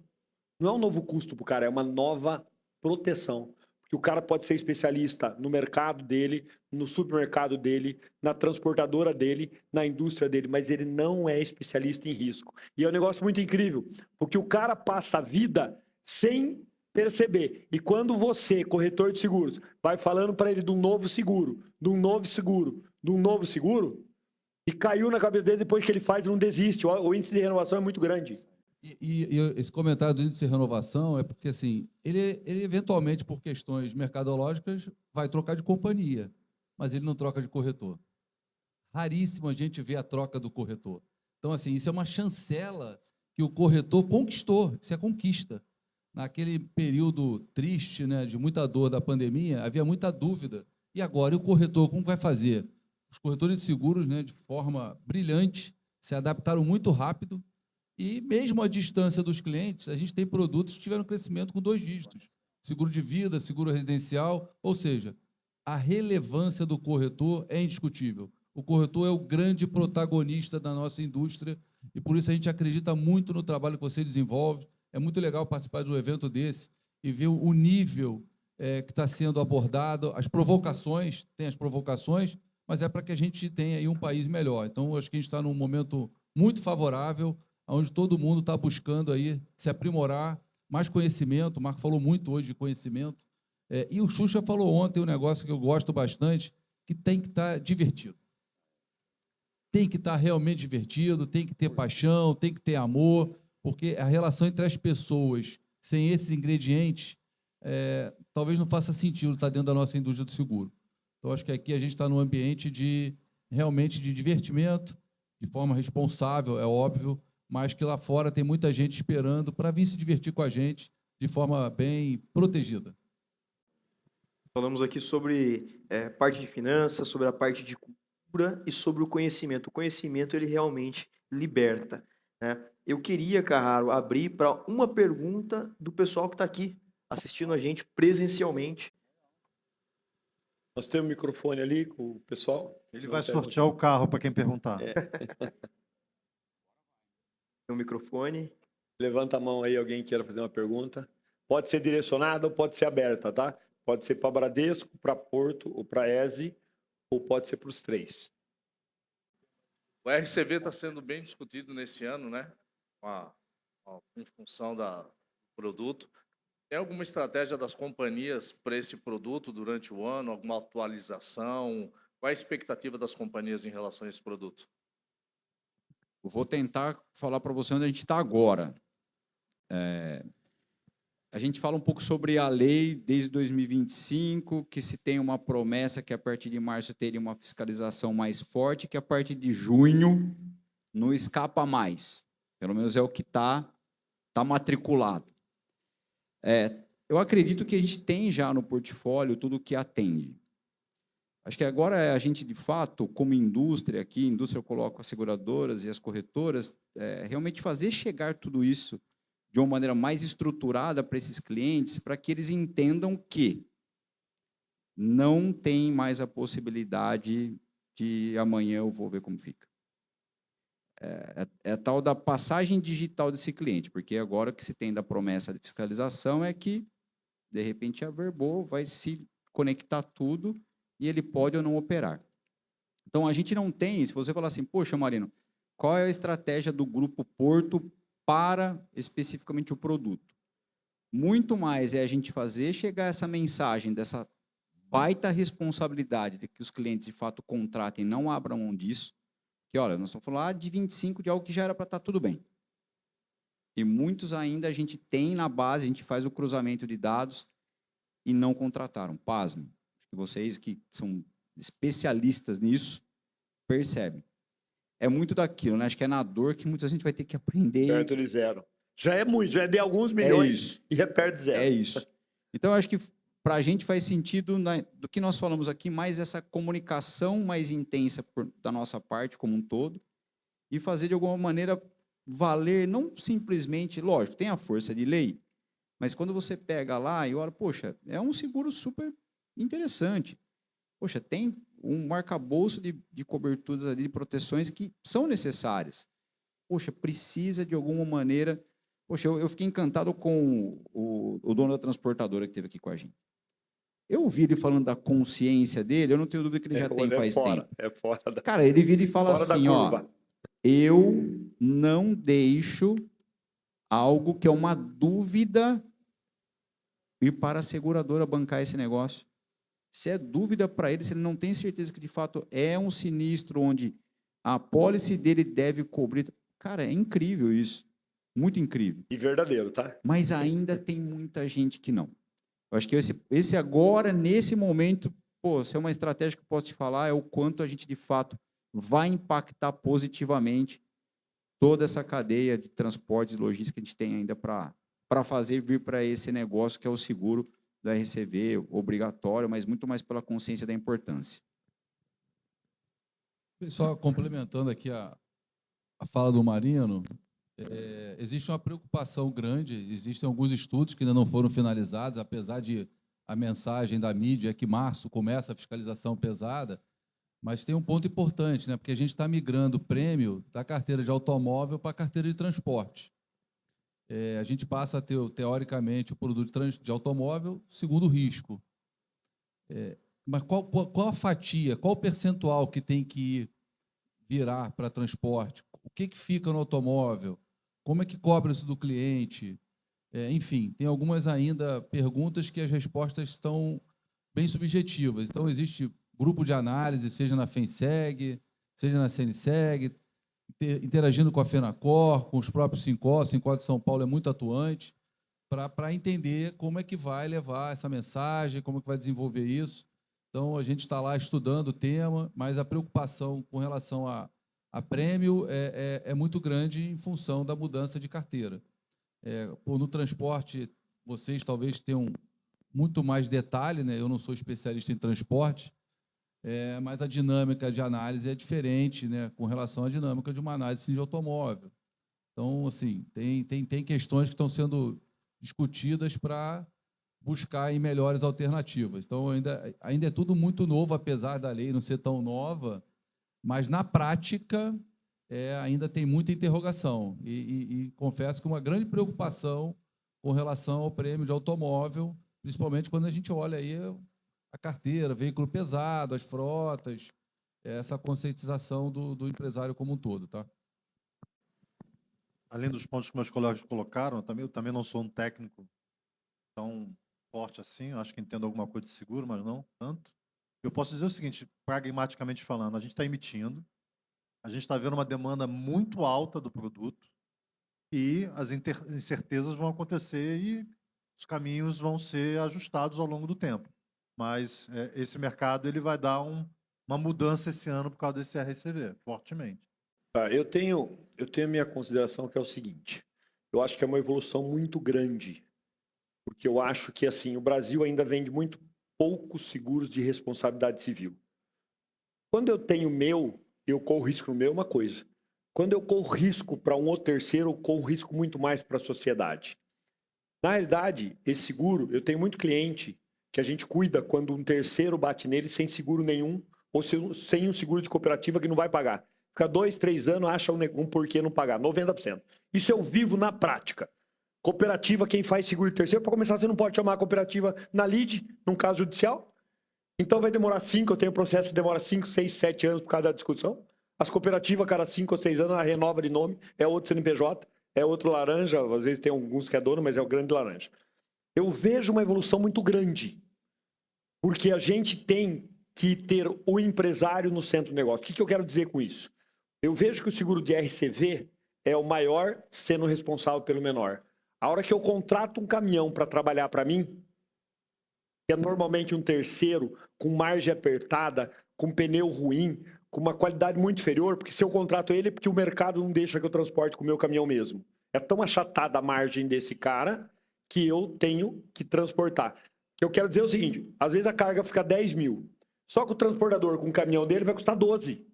Não é um novo custo para o cara, é uma nova proteção. Porque o cara pode ser especialista no mercado dele, no supermercado dele, na transportadora dele, na indústria dele, mas ele não é especialista em risco. E é um negócio muito incrível, porque o cara passa a vida sem perceber. E quando você, corretor de seguros, vai falando para ele de um novo seguro, de um novo seguro, de um novo seguro, e caiu na cabeça dele, depois que ele faz, não desiste. O índice de renovação é muito grande. E esse comentário do índice de renovação é porque, assim, ele eventualmente, por questões mercadológicas, vai trocar de companhia, mas ele não troca de corretor. Raríssimo a gente vê a troca do corretor. Então, assim, isso é uma chancela que o corretor conquistou, isso é conquista. Naquele período triste, né, de muita dor da pandemia, havia muita dúvida. E agora, e o corretor, como vai fazer? Os corretores de seguros, né, de forma brilhante, se adaptaram muito rápido. E mesmo à distância dos clientes, a gente tem produtos que tiveram crescimento com 2 dígitos. Seguro de vida, seguro residencial, ou seja, a relevância do corretor é indiscutível. O corretor é o grande protagonista da nossa indústria e por isso a gente acredita muito no trabalho que você desenvolve. É muito legal participar de um evento desse e ver o nível que está sendo abordado, as provocações, tem as provocações, mas é para que a gente tenha aí um país melhor. Então, acho que a gente está num momento muito favorável, onde todo mundo está buscando aí se aprimorar mais conhecimento. O Marco falou muito hoje de conhecimento. E o Xuxa falou ontem um negócio que eu gosto bastante, que tem que estar divertido. Tem que estar realmente divertido, tem que ter paixão, tem que ter amor, porque a relação entre as pessoas, sem esses ingredientes, talvez não faça sentido estar dentro da nossa indústria do seguro. Então, acho que aqui a gente está num ambiente realmente de divertimento, de forma responsável, é óbvio, mas que lá fora tem muita gente esperando para vir se divertir com a gente de forma bem protegida. Falamos aqui sobre parte de finanças, sobre a parte de cultura e sobre o conhecimento. O conhecimento, ele realmente liberta, né? Eu queria, Carraro, abrir para uma pergunta do pessoal que está aqui assistindo a gente presencialmente. Nós temos um microfone ali com o pessoal. Ele vai sortear o carro para quem perguntar. O microfone. Levanta a mão aí, alguém queira fazer uma pergunta. Pode ser direcionada ou pode ser aberta, tá? Pode ser para Bradesco, para Porto ou para ESE, ou pode ser para os três. O RCV está sendo bem discutido nesse ano, né? Em função do produto. Tem alguma estratégia das companhias para esse produto durante o ano? Alguma atualização? Qual é a expectativa das companhias em relação a esse produto? Eu vou tentar falar para você onde a gente está agora. A gente fala um pouco sobre a lei desde 2025, que se tem uma promessa que a partir de março teria uma fiscalização mais forte, que a partir de junho não escapa mais. Pelo menos é o que está matriculado. Eu acredito que a gente tem já no portfólio tudo o que atende. Acho que agora a gente, de fato, como indústria aqui, indústria eu coloco as seguradoras e as corretoras, realmente fazer chegar tudo isso de uma maneira mais estruturada para esses clientes, para que eles entendam que não tem mais a possibilidade de amanhã eu vou ver como fica. É tal da passagem digital desse cliente, porque agora o que se tem da promessa de fiscalização é que, de repente, averbou, vai se conectar tudo e ele pode ou não operar. Então, a gente não tem, se você falar assim, poxa, Marino, qual é a estratégia do Grupo Porto para especificamente o produto? Muito mais é a gente fazer chegar essa mensagem dessa baita responsabilidade de que os clientes, de fato, contratem, não abram mão disso, que, olha, nós estamos falando de 25 de algo que já era para estar tudo bem. E muitos ainda a gente tem na base, a gente faz o cruzamento de dados e não contrataram. Pasme. Acho que vocês que são especialistas nisso percebem. É muito daquilo, né? Acho que é na dor que muita gente vai ter que aprender. Perto de zero. Já é muito, já é de alguns milhões e é perto de zero. É isso. Então, acho que para a gente faz sentido, do que nós falamos aqui, mais essa comunicação mais intensa da nossa parte como um todo e fazer de alguma maneira valer, não simplesmente, lógico, tem a força de lei, mas quando você pega lá e olha, poxa, é um seguro super interessante. Poxa, tem um arcabouço de coberturas ali, de proteções que são necessárias. Poxa, precisa de alguma maneira... Poxa, eu fiquei encantado com o dono da transportadora que esteve aqui com a gente. Eu ouvi ele falando da consciência dele, eu não tenho dúvida que ele já tem faz tempo. É fora da... Cara, ele vira e fala assim, ó, eu não deixo algo que é uma dúvida ir para a seguradora bancar esse negócio. Se é dúvida para ele, se ele não tem certeza que de fato é um sinistro onde a apólice dele deve cobrir. Cara, é incrível isso. Muito incrível. E verdadeiro, tá? Mas ainda tem muita gente que não. Eu acho que esse agora, nesse momento, pô, se é uma estratégia que eu posso te falar, é o quanto a gente, de fato, vai impactar positivamente toda essa cadeia de transportes e logística que a gente tem ainda para fazer vir para esse negócio que é o seguro do RCV, obrigatório, mas muito mais pela consciência da importância. Só complementando aqui a fala do Marino, existe uma preocupação grande, existem alguns estudos que ainda não foram finalizados, apesar de a mensagem da mídia é que março começa a fiscalização pesada, mas tem um ponto importante, né? Porque a gente está migrando o prêmio da carteira de automóvel para a carteira de transporte. A gente passa a ter, teoricamente, o produto de automóvel segundo risco. Mas qual a fatia, qual o percentual que tem que virar para transporte? O que fica no automóvel? Como é que cobra isso do cliente? Enfim, tem algumas ainda perguntas que as respostas estão bem subjetivas. Então, existe grupo de análise, seja na FENSEG, seja na CNSEG, interagindo com a FENACOR, com os próprios Sincor. O Sincor de São Paulo é muito atuante, para entender como é que vai levar essa mensagem, como é que vai desenvolver isso. Então, a gente está lá estudando o tema, mas a preocupação com relação a prêmio é muito grande em função da mudança de carteira. No transporte, vocês talvez tenham muito mais detalhe, né? Eu não sou especialista em transporte, mas a dinâmica de análise é diferente, né, com relação à dinâmica de uma análise de automóvel. Então, assim, tem questões que estão sendo discutidas para buscar aí melhores alternativas. Então, ainda é tudo muito novo, apesar da lei não ser tão nova, mas, na prática, ainda tem muita interrogação. E confesso que uma grande preocupação com relação ao prêmio de automóvel, principalmente quando a gente olha aí a carteira, veículo pesado, as frotas, essa conscientização do empresário como um todo. Tá? Além dos pontos que meus colegas colocaram, eu também não sou um técnico tão forte assim, acho que entendo alguma coisa de seguro, mas não tanto. Eu posso dizer o seguinte, pragmaticamente falando, a gente está emitindo, a gente está vendo uma demanda muito alta do produto e as incertezas vão acontecer e os caminhos vão ser ajustados ao longo do tempo. Mas esse mercado ele vai dar uma mudança esse ano por causa desse RCV, fortemente. Eu tenho a minha consideração que é o seguinte, eu acho que é uma evolução muito grande, porque eu acho que assim, o Brasil ainda vende muito poucos seguros de responsabilidade civil. Quando eu tenho eu corro risco no meu, é uma coisa. Quando eu corro risco para um outro terceiro, eu corro risco muito mais para a sociedade. Na realidade, esse seguro, eu tenho muito cliente que a gente cuida quando um terceiro bate nele sem seguro nenhum, ou sem um seguro de cooperativa que não vai pagar. Fica 2, 3 anos, acha um porquê não pagar, 90%. Isso eu vivo na prática. Cooperativa, quem faz seguro de terceiro, para começar, você não pode chamar a cooperativa na lide, num caso judicial. Então vai demorar 5, eu tenho processo que demora 5, 6, 7 anos por causa da discussão. As cooperativas, cada 5 ou 6 anos, ela renova de nome, é outro CNPJ, é outro laranja, às vezes tem alguns que é dono, mas é o grande laranja. Eu vejo uma evolução muito grande, porque a gente tem que ter o empresário no centro do negócio. O que eu quero dizer com isso? Eu vejo que o seguro de RCV é o maior sendo responsável pelo menor. A hora que eu contrato um caminhão para trabalhar para mim, que é normalmente um terceiro, com margem apertada, com pneu ruim, com uma qualidade muito inferior, porque se eu contrato ele, é porque o mercado não deixa que eu transporte com o meu caminhão mesmo. É tão achatada a margem desse cara que eu tenho que transportar. Eu quero dizer o seguinte, às vezes a carga fica 10 mil, só que o transportador com o caminhão dele vai custar 12.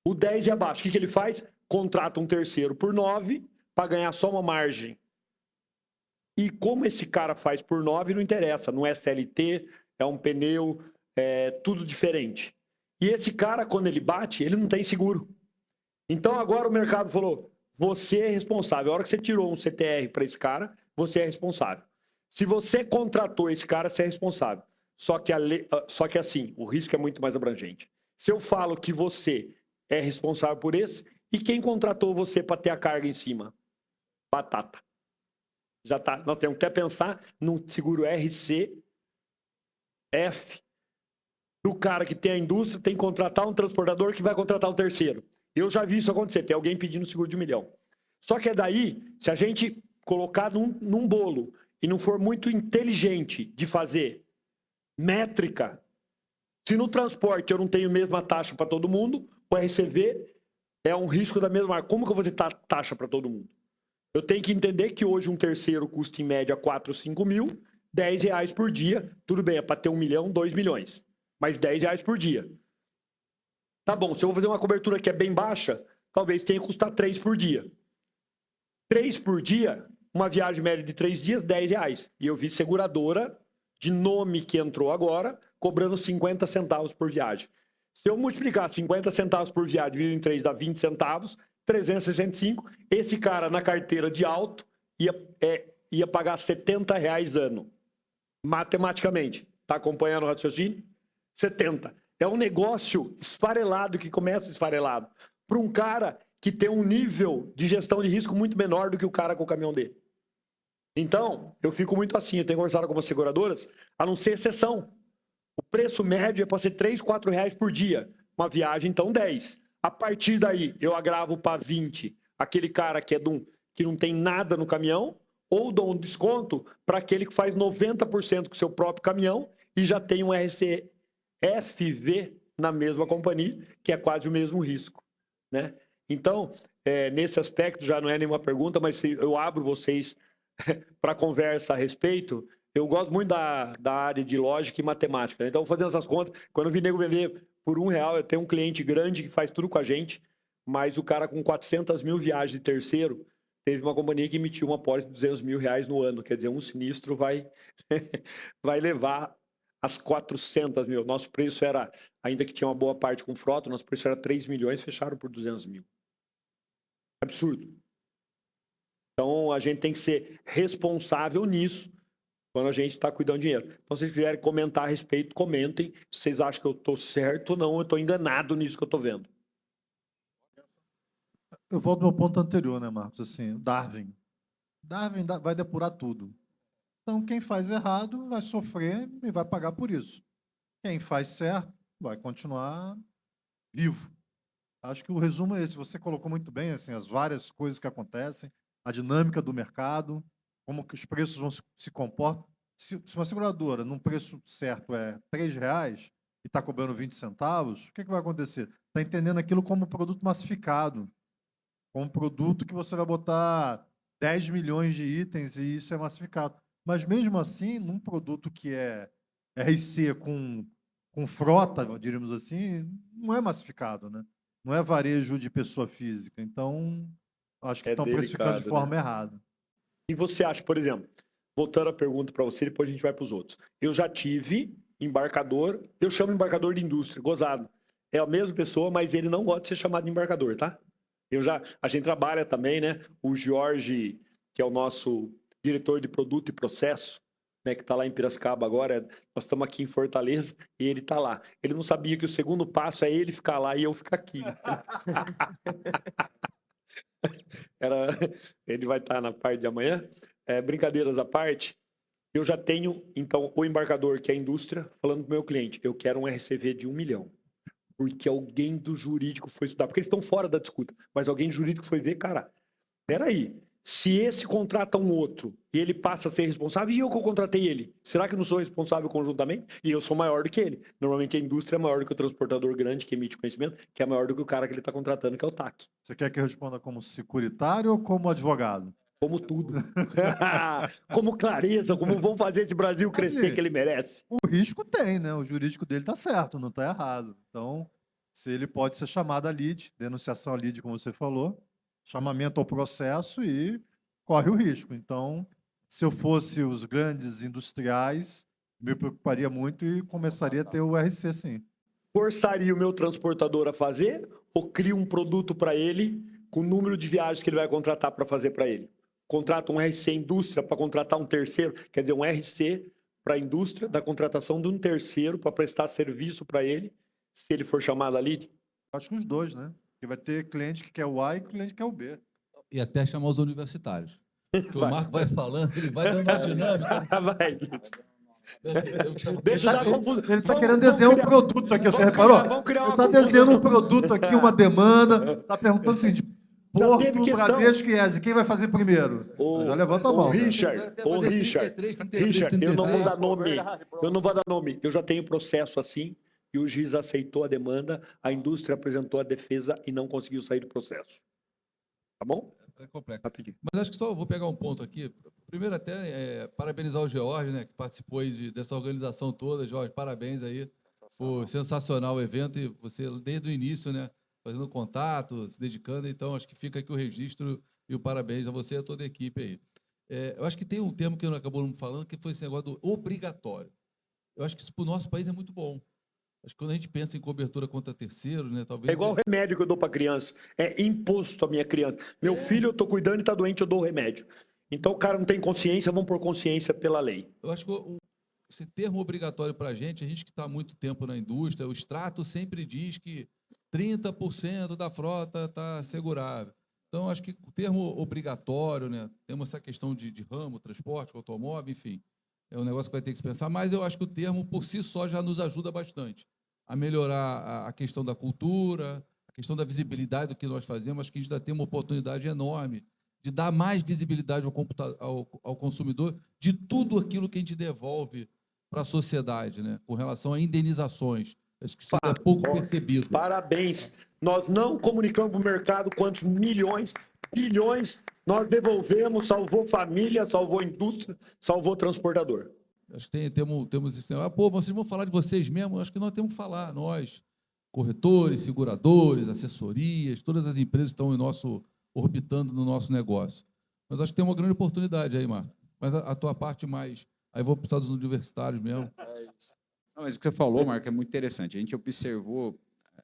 O 10 e abaixo, o que ele faz? Contrata um terceiro por 9 para ganhar só uma margem. E como esse cara faz por 9, não interessa. Não é CLT, é um pneu, é tudo diferente. E esse cara, quando ele bate, ele não tem seguro. Então agora o mercado falou, você é responsável. A hora que você tirou um CTR para esse cara, você é responsável. Se você contratou esse cara, você é responsável. Só que assim, o risco é muito mais abrangente. Se eu falo que você é responsável por esse, e quem contratou você para ter a carga em cima? Batata. Já tá. Nós temos que até pensar num seguro RCF do cara que tem a indústria, tem que contratar um transportador que vai contratar um terceiro. Eu já vi isso acontecer, tem alguém pedindo seguro de 1 milhão. Só que é daí, se a gente colocar num bolo e não for muito inteligente de fazer métrica, se no transporte eu não tenho a mesma taxa para todo mundo, o RCV é um risco da mesma marca. Como que eu vou fazer taxa para todo mundo? Eu tenho que entender que hoje um terceiro custa em média 4, 5 mil, R$10 por dia. Tudo bem, é para ter 1 milhão, 2 milhões. Mas R$10 por dia. Tá bom, se eu vou fazer uma cobertura que é bem baixa, talvez tenha que custar 3 por dia. 3 por dia, uma viagem média de 3 dias, R$10. E eu vi seguradora de nome que entrou agora, cobrando 50 centavos por viagem. Se eu multiplicar 50 centavos por viagem dividido em 3 dá 20 centavos, 365, esse cara na carteira de alto ia pagar R$70 ano. Matematicamente. Está acompanhando o raciocínio? 70. É um negócio esfarelado, que começa esfarelado, para um cara que tem um nível de gestão de risco muito menor do que o cara com o caminhão dele. Então, eu fico muito assim, eu tenho conversado com algumas seguradoras, a não ser exceção. O preço médio é para ser 3, 4 reais por dia. Uma viagem, então, 10. A partir daí, eu agravo para 20. Aquele cara que que não tem nada no caminhão, ou dou um desconto para aquele que faz 90% com o seu próprio caminhão e já tem um RCFV na mesma companhia, que é quase o mesmo risco, né? Então, nesse aspecto, já não é nenhuma pergunta, mas se eu abro vocês para conversa a respeito. Eu gosto muito da área de lógica e matemática, né? Então, fazendo essas contas, quando eu vi nego vender por R$1, eu tenho um cliente grande que faz tudo com a gente, mas o cara com 400 mil viagens de terceiro, teve uma companhia que emitiu uma pólice de R$200 mil no ano. Quer dizer, um sinistro vai, vai levar as 400 mil. Nosso preço era, ainda que tinha uma boa parte com frota, nosso preço era 3 milhões, fecharam por 200 mil. Absurdo. Então, a gente tem que ser responsável nisso quando a gente está cuidando de dinheiro. Então, se vocês quiserem comentar a respeito, comentem. Se vocês acham que eu estou certo ou não, eu estou enganado nisso que eu estou vendo. Eu volto ao meu ponto anterior, né, Marcos? Assim, Darwin. Darwin vai depurar tudo. Então, quem faz errado vai sofrer e vai pagar por isso. Quem faz certo vai continuar vivo. Acho que o resumo é esse. Você colocou muito bem assim, as várias coisas que acontecem, a dinâmica do mercado, como que os preços vão se comportam. Se uma seguradora, num preço certo, é R$3 e está cobrando 20 centavos, o que vai acontecer? Está entendendo aquilo como produto massificado, como produto que você vai botar 10 milhões de itens e isso é massificado. Mas, mesmo assim, num produto que é RC com frota, diríamos assim, não é massificado, né? Não é varejo de pessoa física. Então, acho que estão precificando de forma errada. E você acha, por exemplo, voltando a pergunta para você, depois a gente vai para os outros. Eu já tive embarcador, eu chamo embarcador de indústria, gozado. É a mesma pessoa, mas ele não gosta de ser chamado de embarcador, tá? A gente trabalha também, né? O Jorge, que é o nosso diretor de produto e processo, né, que está lá em Piracicaba agora, nós estamos aqui em Fortaleza e ele está lá. Ele não sabia que o segundo passo é ele ficar lá e eu ficar aqui. Ele vai estar na parte de amanhã. Brincadeiras à parte, eu já tenho, então, o embarcador, que é a indústria, falando para o meu cliente, eu quero um RCV de 1 milhão. Porque alguém do jurídico foi estudar. Porque eles estão fora da disputa. Mas alguém do jurídico foi ver, cara, peraí, se esse contrata um outro e ele passa a ser responsável, e eu que eu contratei ele, será que eu não sou responsável conjuntamente? E eu sou maior do que ele. Normalmente a indústria é maior do que o transportador grande que emite conhecimento, que é maior do que o cara que ele está contratando, que é o TAC. Você quer que eu responda como securitário ou como advogado? Como tudo. Como clareza, como vamos fazer esse Brasil crescer Assim, que ele merece. O risco tem, né? O jurídico dele está certo, não está errado. Então, se ele pode ser chamado a lide, denunciação a lide, como você falou, chamamento ao processo e corre o risco. Então, se eu fosse os grandes industriais, me preocuparia muito e começaria a ter o RC, sim. Forçaria o meu transportador a fazer ou crio um produto para ele com o número de viagens que ele vai contratar para fazer para ele? Contrata um RC indústria para contratar um terceiro, quer dizer, um RC para a indústria da contratação de um terceiro para prestar serviço para ele, se ele for chamado a lead? Acho que os dois, né? Porque vai ter cliente que quer o A e cliente que quer o B. E até chamar os universitários. Porque Vai. o Marco vai falando, ele vai dando uma dinâmica. Vai. Deixa eu dar confusão. Ele está querendo desenhar um produto aqui, você reparou? Ele está desenhando um produto aqui, uma demanda, está perguntando o seguinte, Porto, Bradesco e ESE, quem vai fazer primeiro? Já levanta a mão. Richard, eu não vou dar nome, eu já tenho processo assim, e o juiz aceitou a demanda, a indústria apresentou a defesa e não conseguiu sair do processo. Tá bom? É complexo. Mas acho que só vou pegar um ponto aqui. Primeiro até parabenizar o George, né, que participou aí dessa organização toda. George, parabéns aí. Foi sensacional o evento e você desde o início, né, fazendo contato, se dedicando. Então acho que fica aqui o registro e o parabéns a você e a toda a equipe aí. Eu acho que tem um termo que eu acabou não falando, que foi esse negócio do obrigatório. Eu acho que isso para o nosso país é muito bom. Acho que quando a gente pensa em cobertura contra terceiro, né, talvez... É igual o remédio que eu dou para criança. É imposto a minha criança. Meu filho, eu estou cuidando e está doente, eu dou o remédio. Então o cara não tem consciência, vamos por consciência pela lei. Eu acho que esse termo obrigatório para a gente que está há muito tempo na indústria, o extrato sempre diz que 30% da frota está segurável. Então, acho que o termo obrigatório, né? Temos essa questão de ramo, transporte, automóvel, enfim, é um negócio que vai ter que se pensar, mas eu acho que o termo, por si só, já nos ajuda bastante a melhorar a questão da cultura, a questão da visibilidade do que nós fazemos. Acho que a gente ainda tem uma oportunidade enorme de dar mais visibilidade ao consumidor de tudo aquilo que a gente devolve para a sociedade, né? Com relação a indenizações. Acho que isso ainda é pouco percebido. Parabéns. Nós não comunicamos para o mercado quantos milhões, bilhões nós devolvemos, salvou família, salvou indústria, salvou transportador. Acho que temos isso. Pô, vocês vão falar de vocês mesmo? Acho que nós temos que falar, nós, corretores, seguradores, assessorias, todas as empresas estão orbitando no nosso negócio. Mas acho que tem uma grande oportunidade aí, Marco. Mas a tua parte mais... Aí vou precisar dos universitários mesmo. Não, mas o que você falou, Marco, é muito interessante. A gente observou,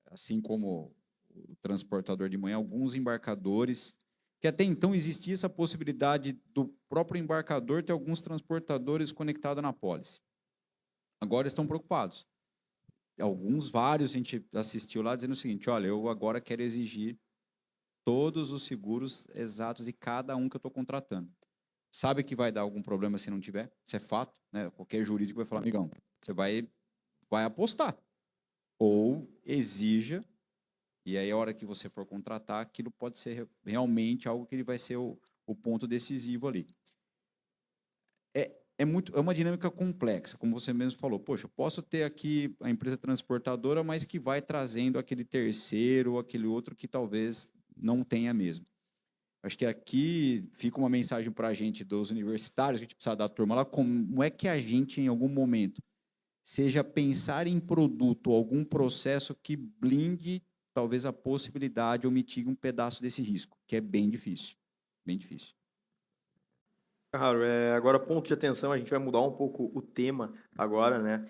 assim como o transportador de manhã, alguns embarcadores, que até então existia essa possibilidade do próprio embarcador ter alguns transportadores conectados na apólice. Agora estão preocupados. Vários, a gente assistiu lá dizendo o seguinte: olha, eu agora quero exigir todos os seguros exatos de cada um que eu estou contratando. Sabe que vai dar algum problema se não tiver? Isso é fato, né? Qualquer jurídico vai falar, amigão, você vai apostar. Ou exija, e aí a hora que você for contratar, aquilo pode ser realmente algo que ele vai ser o ponto decisivo ali. É uma dinâmica complexa, como você mesmo falou. Poxa, eu posso ter aqui a empresa transportadora, mas que vai trazendo aquele terceiro ou aquele outro que talvez não tenha mesmo. Acho que aqui fica uma mensagem para a gente dos universitários, que a gente precisa da turma lá, como é que a gente, em algum momento, seja pensar em produto, algum processo que blinde talvez a possibilidade ou mitigue um pedaço desse risco, que é bem difícil, bem difícil. Claro, agora ponto de atenção, a gente vai mudar um pouco o tema agora, né?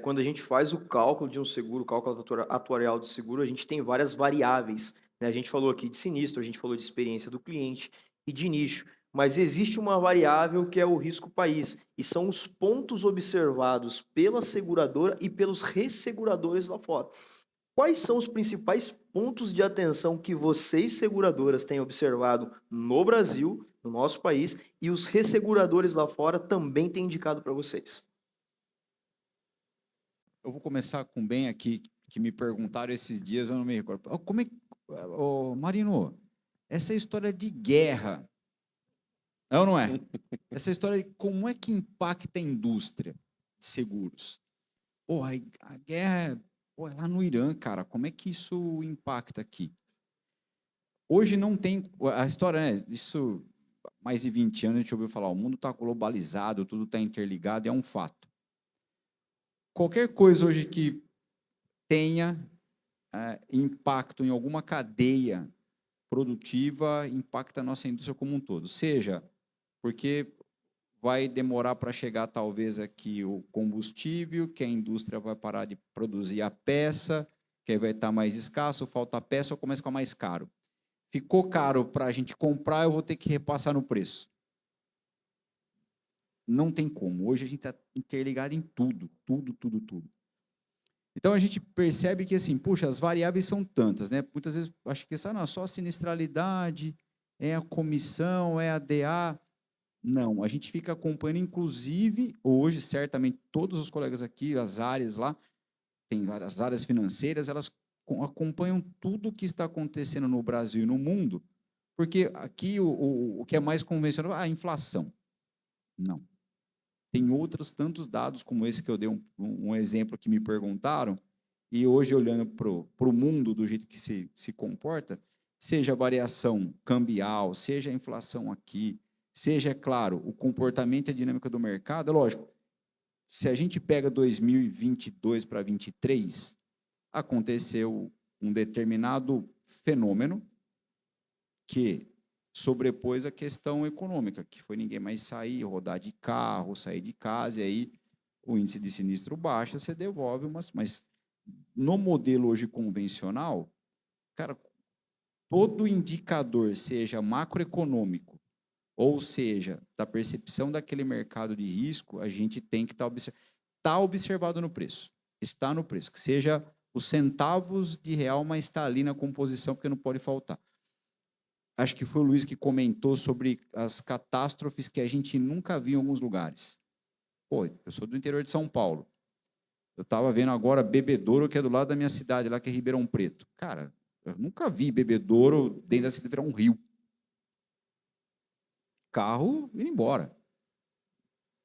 Quando a gente faz o cálculo de um seguro, o cálculo atuarial de seguro, a gente tem várias variáveis, né? A gente falou aqui de sinistro, a gente falou de experiência do cliente e de nicho, mas existe uma variável que é o risco país, e são os pontos observados pela seguradora e pelos resseguradores lá fora. Quais são os principais pontos de atenção que vocês, seguradoras, têm observado no Brasil, no nosso país, e os resseguradores lá fora também têm indicado para vocês? Eu vou começar com bem aqui, que me perguntaram esses dias, eu não me recordo. Como é que... Marino, essa história de guerra, é ou não é? Essa história de como é que impacta a indústria de seguros? Pô, a guerra... Pô, é lá no Irã, cara, como é que isso impacta aqui? Hoje não tem... A história, né? Isso, mais de 20 anos a gente ouviu falar, o mundo está globalizado, tudo está interligado, é um fato. Qualquer coisa hoje que tenha impacto em alguma cadeia produtiva, impacta a nossa indústria como um todo. Seja porque vai demorar para chegar talvez aqui o combustível, que a indústria vai parar de produzir a peça, que aí vai estar mais escasso, falta a peça ou começa a ficar mais caro. Ficou caro para a gente comprar, eu vou ter que repassar no preço. Não tem como. Hoje a gente está interligado em tudo. Então a gente percebe que, assim, puxa, as variáveis são tantas, né? Muitas vezes acho que não, só a sinistralidade, é a comissão, é a DA. Não, a gente fica acompanhando, inclusive, hoje, certamente, todos os colegas aqui, as áreas lá, tem várias áreas financeiras, elas acompanham tudo o que está acontecendo no Brasil e no mundo, porque aqui o que é mais convencional, a inflação. Não. Tem outros tantos dados como esse que eu dei um exemplo que me perguntaram, e hoje, olhando para o mundo do jeito que se comporta, seja a variação cambial, seja a inflação aqui, seja, é claro, o comportamento e a dinâmica do mercado, é lógico, se a gente pega 2022 para 2023, aconteceu um determinado fenômeno que sobrepôs a questão econômica, que foi ninguém mais sair, rodar de carro, sair de casa, e aí o índice de sinistro baixa, você devolve mas no modelo hoje convencional, cara, todo indicador, seja macroeconômico, ou seja, da percepção daquele mercado de risco, a gente tem que estar observado no preço, está no preço, que seja os centavos de real, mas está ali na composição, porque não pode faltar. acho que foi o Luiz que comentou sobre as catástrofes que a gente nunca viu em alguns lugares. Pô, eu sou do interior de São Paulo. Eu estava vendo agora Bebedouro, que é do lado da minha cidade, lá que é Ribeirão Preto. Cara, eu nunca vi Bebedouro dentro da cidade virar um rio. Carro indo embora.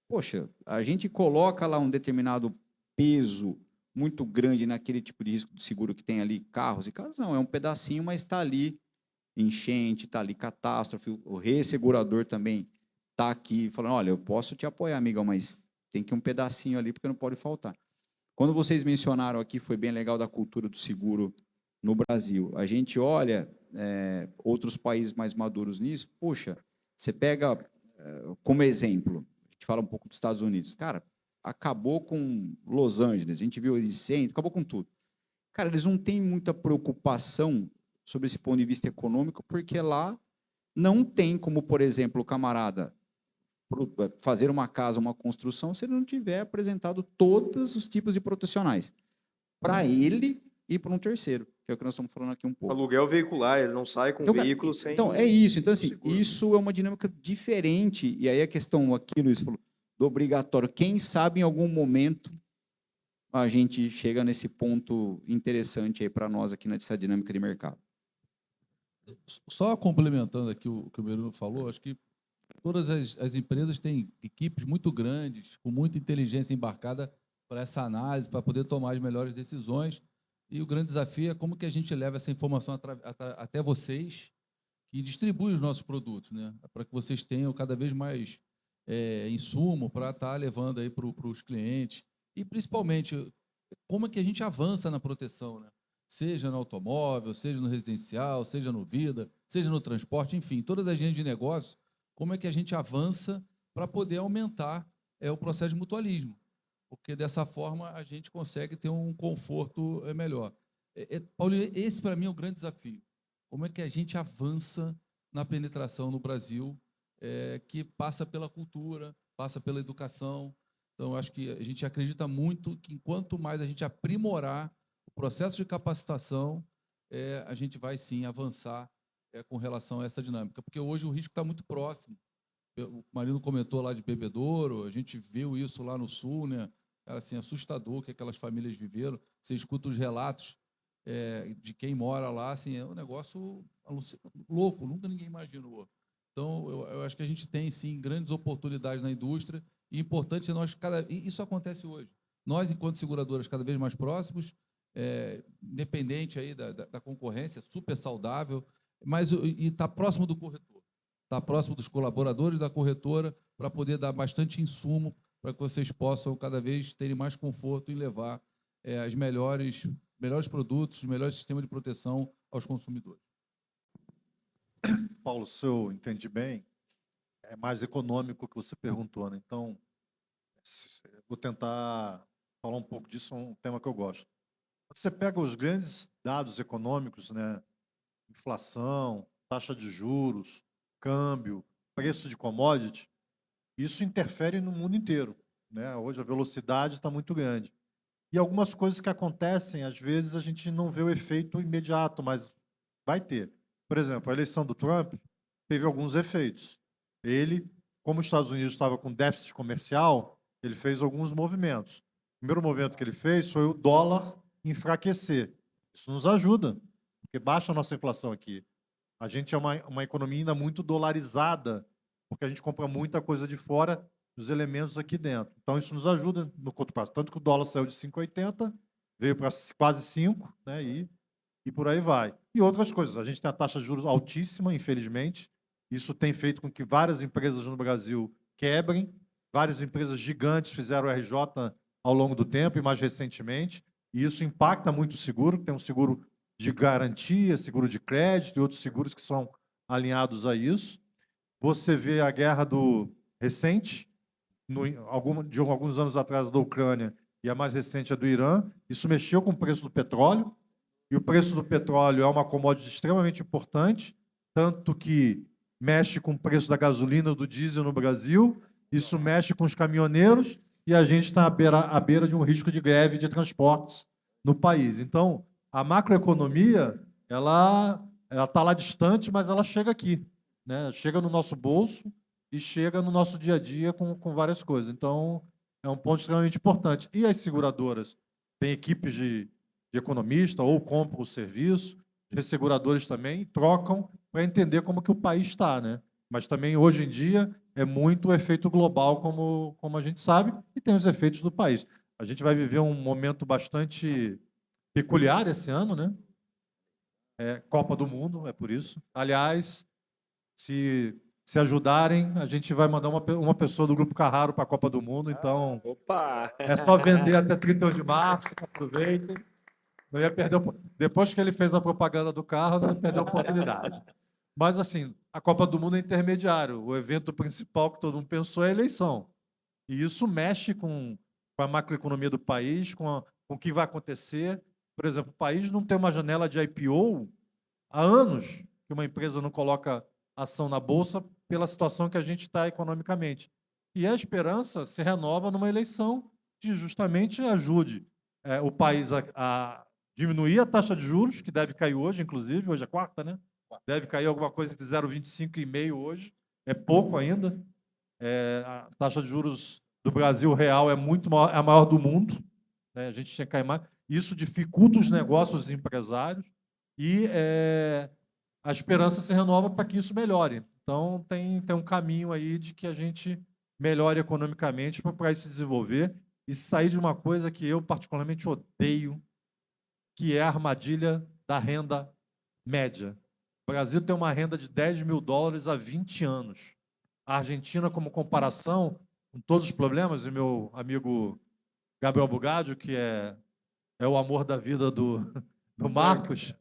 Poxa, a gente coloca lá um determinado peso muito grande naquele tipo de risco de seguro que tem ali, carros e carros, não, é um pedacinho, mas está ali enchente, está ali catástrofe, o ressegurador também está aqui falando, olha, eu posso te apoiar, amigão, mas tem que um pedacinho ali, porque não pode faltar. Quando vocês mencionaram aqui, foi bem legal da cultura do seguro no Brasil. A gente olha outros países mais maduros nisso, poxa, você pega como exemplo, a gente fala um pouco dos Estados Unidos, cara, acabou com Los Angeles, a gente viu incêndio, acabou com tudo. Cara, eles não têm muita preocupação sobre esse ponto de vista econômico, porque lá não tem como, por exemplo, o camarada fazer uma casa, uma construção, se ele não tiver apresentado todos os tipos de protecionais para ele e para um terceiro, que é o que nós estamos falando aqui um pouco. Aluguel veicular, ele não sai com Então, veículo sem... Então, é isso. Então, assim, seguro. isso é uma dinâmica diferente. E aí a questão aqui, Luiz, falou, do obrigatório. Quem sabe em algum momento a gente chega nesse ponto interessante aí para nós aqui nessa dinâmica de mercado. Só complementando aqui o que o Bruno falou, acho que todas as empresas têm equipes muito grandes, com muita inteligência embarcada para essa análise, para poder tomar as melhores decisões. E o grande desafio é como que a gente leva essa informação até vocês e distribui os nossos produtos, né? Para que vocês tenham cada vez mais insumo para estar levando aí para os clientes. E, principalmente, como é que a gente avança na proteção, né? Seja no automóvel, seja no residencial, seja no vida, seja no transporte, enfim, todas as linhas de negócio, como é que a gente avança para poder aumentar o processo de mutualismo, porque dessa forma a gente consegue ter um conforto melhor. Paulinho, esse para mim é o grande desafio. Como é que a gente avança na penetração no Brasil, que passa pela cultura, passa pela educação. Então, eu acho que a gente acredita muito que, enquanto mais a gente aprimorar o processo de capacitação, a gente vai, sim, avançar com relação a essa dinâmica. Porque hoje o risco está muito próximo. O Marino comentou lá de Bebedouro, a gente viu isso lá no Sul, né? Assim, assustador que aquelas famílias viveram. Você escuta os relatos de quem mora lá, assim, é um negócio louco, nunca ninguém imaginou. Então, eu acho que a gente tem, sim, grandes oportunidades na indústria, e importante nós, isso acontece hoje. Nós, enquanto seguradoras, cada vez mais próximos, independente aí da concorrência, super saudável, mas está próximo do corretor, está próximo dos colaboradores da corretora, para poder dar bastante insumo para que vocês possam cada vez terem mais conforto em levar os melhores produtos, os melhores sistemas de proteção aos consumidores. Paulo, se eu entendi bem, é mais econômico que você perguntou, né? Então, vou tentar falar um pouco disso, é um tema que eu gosto. Você pega os grandes dados econômicos, né? Inflação, taxa de juros, câmbio, preço de commodity, isso interfere no mundo inteiro, né? Hoje a velocidade está muito grande. E algumas coisas que acontecem, às vezes a gente não vê o efeito imediato, mas vai ter. Por exemplo, a eleição do Trump teve alguns efeitos. Ele, como os Estados Unidos estava com déficit comercial, ele fez alguns movimentos. O primeiro movimento que ele fez foi o dólar enfraquecer. Isso nos ajuda, porque baixa a nossa inflação aqui. A gente é uma economia ainda muito dolarizada, porque a gente compra muita coisa de fora, os elementos aqui dentro. Então, isso nos ajuda no curto prazo. Tanto que o dólar saiu de 5,80, veio para quase 5, né, e por aí vai. E outras coisas. A gente tem a taxa de juros altíssima, infelizmente. Isso tem feito com que várias empresas no Brasil quebrem. Várias empresas gigantes fizeram RJ ao longo do tempo e mais recentemente. E isso impacta muito o seguro. Tem um seguro de garantia, seguro de crédito e outros seguros que são alinhados a isso. Você vê a guerra recente, de alguns anos atrás, da Ucrânia, e a mais recente é do Irã. Isso mexeu com o preço do petróleo, e o preço do petróleo é uma commodity extremamente importante, tanto que mexe com o preço da gasolina, do diesel no Brasil, isso mexe com os caminhoneiros, e a gente está à beira de um risco de greve de transportes no país. Então, a macroeconomia, ela ela está lá distante, mas ela chega aqui, né? Chega no nosso bolso e chega no nosso dia a dia com várias coisas. Então, é um ponto extremamente importante. E as seguradoras têm equipes de economista ou compram o serviço, os resseguradores também trocam para entender como que o país está, né? Mas também, hoje em dia, é muito o efeito global, como a gente sabe, e tem os efeitos do país. A gente vai viver um momento bastante peculiar esse ano, né? Copa do Mundo, é por isso. Aliás, se ajudarem, a gente vai mandar uma pessoa do Grupo Carraro para a Copa do Mundo, então Opa! é só vender até 31 de março, aproveitem. Não ia perder, depois que ele fez a propaganda do carro, não ia perder a oportunidade. Mas, assim, a Copa do Mundo é intermediário. O evento principal que todo mundo pensou é a eleição. E isso mexe com a macroeconomia do país, com o que vai acontecer. Por exemplo, o país não tem uma janela de IPO há anos que uma empresa não coloca ação na Bolsa pela situação que a gente está economicamente. E a esperança se renova numa eleição que justamente ajude o país a diminuir a taxa de juros, que deve cair hoje, inclusive, hoje é quarta, né? Deve cair alguma coisa de 0,25,5 hoje, é pouco ainda. A taxa de juros do Brasil real é muito maior, é a maior do mundo, né? A gente tinha que cair mais. Isso dificulta os negócios dos empresários e a esperança se renova para que isso melhore. Então, tem um caminho aí de que a gente melhore economicamente para o país se desenvolver e sair de uma coisa que eu particularmente odeio, que é a armadilha da renda média. O Brasil tem uma renda de $10 mil há 20 anos. A Argentina, como comparação, com todos os problemas, e meu amigo Gabriel Bugadio, que é o amor da vida do Marcos,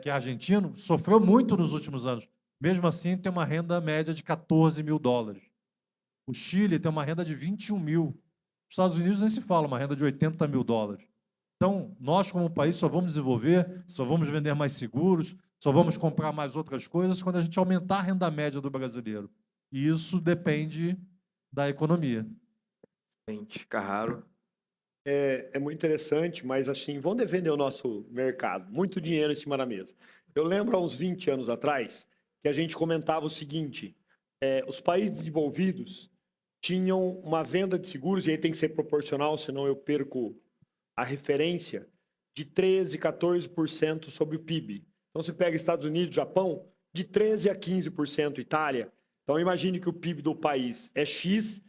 que é argentino, sofreu muito nos últimos anos. Mesmo assim, tem uma renda média de $14 mil. O Chile tem uma renda de 21 mil. Os Estados Unidos nem se fala, uma renda de $80 mil. Então, nós, como país, só vamos desenvolver, só vamos vender mais seguros, só vamos comprar mais outras coisas quando a gente aumentar a renda média do brasileiro. E isso depende da economia. Gente, Carraro. É muito interessante, mas assim, vamos defender o nosso mercado. Muito dinheiro em cima da mesa. Eu lembro há uns 20 anos atrás que a gente comentava o seguinte: os países desenvolvidos tinham uma venda de seguros, e aí tem que ser proporcional, senão eu perco a referência, de 13%, 14% sobre o PIB. Então, você pega Estados Unidos, Japão, de 13% a 15%, Itália. Então, imagine que o PIB do país é X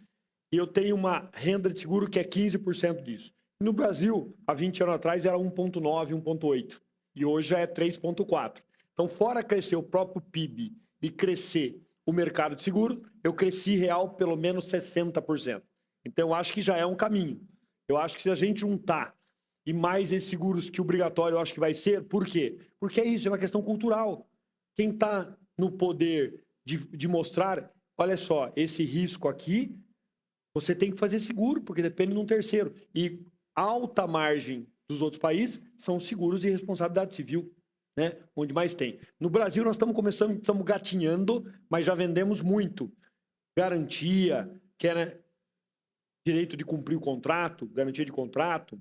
e eu tenho uma renda de seguro que é 15% disso. No Brasil, há 20 anos atrás, era 1,9%, 1,8%. E hoje já é 3,4%. Então, fora crescer o próprio PIB e crescer o mercado de seguro, eu cresci real pelo menos 60%. Então, eu acho que já é um caminho. Eu acho que se a gente juntar e mais esses seguros que obrigatório eu acho que vai ser, por quê? Porque é isso, é uma questão cultural. Quem está no poder de mostrar, olha só, esse risco aqui, você tem que fazer seguro, porque depende de um terceiro. E alta margem dos outros países são os seguros de responsabilidade civil, né? Onde mais tem. No Brasil, nós estamos começando, estamos gatinhando, mas já vendemos muito. Garantia, que é, né, direito de cumprir o contrato, garantia de contrato,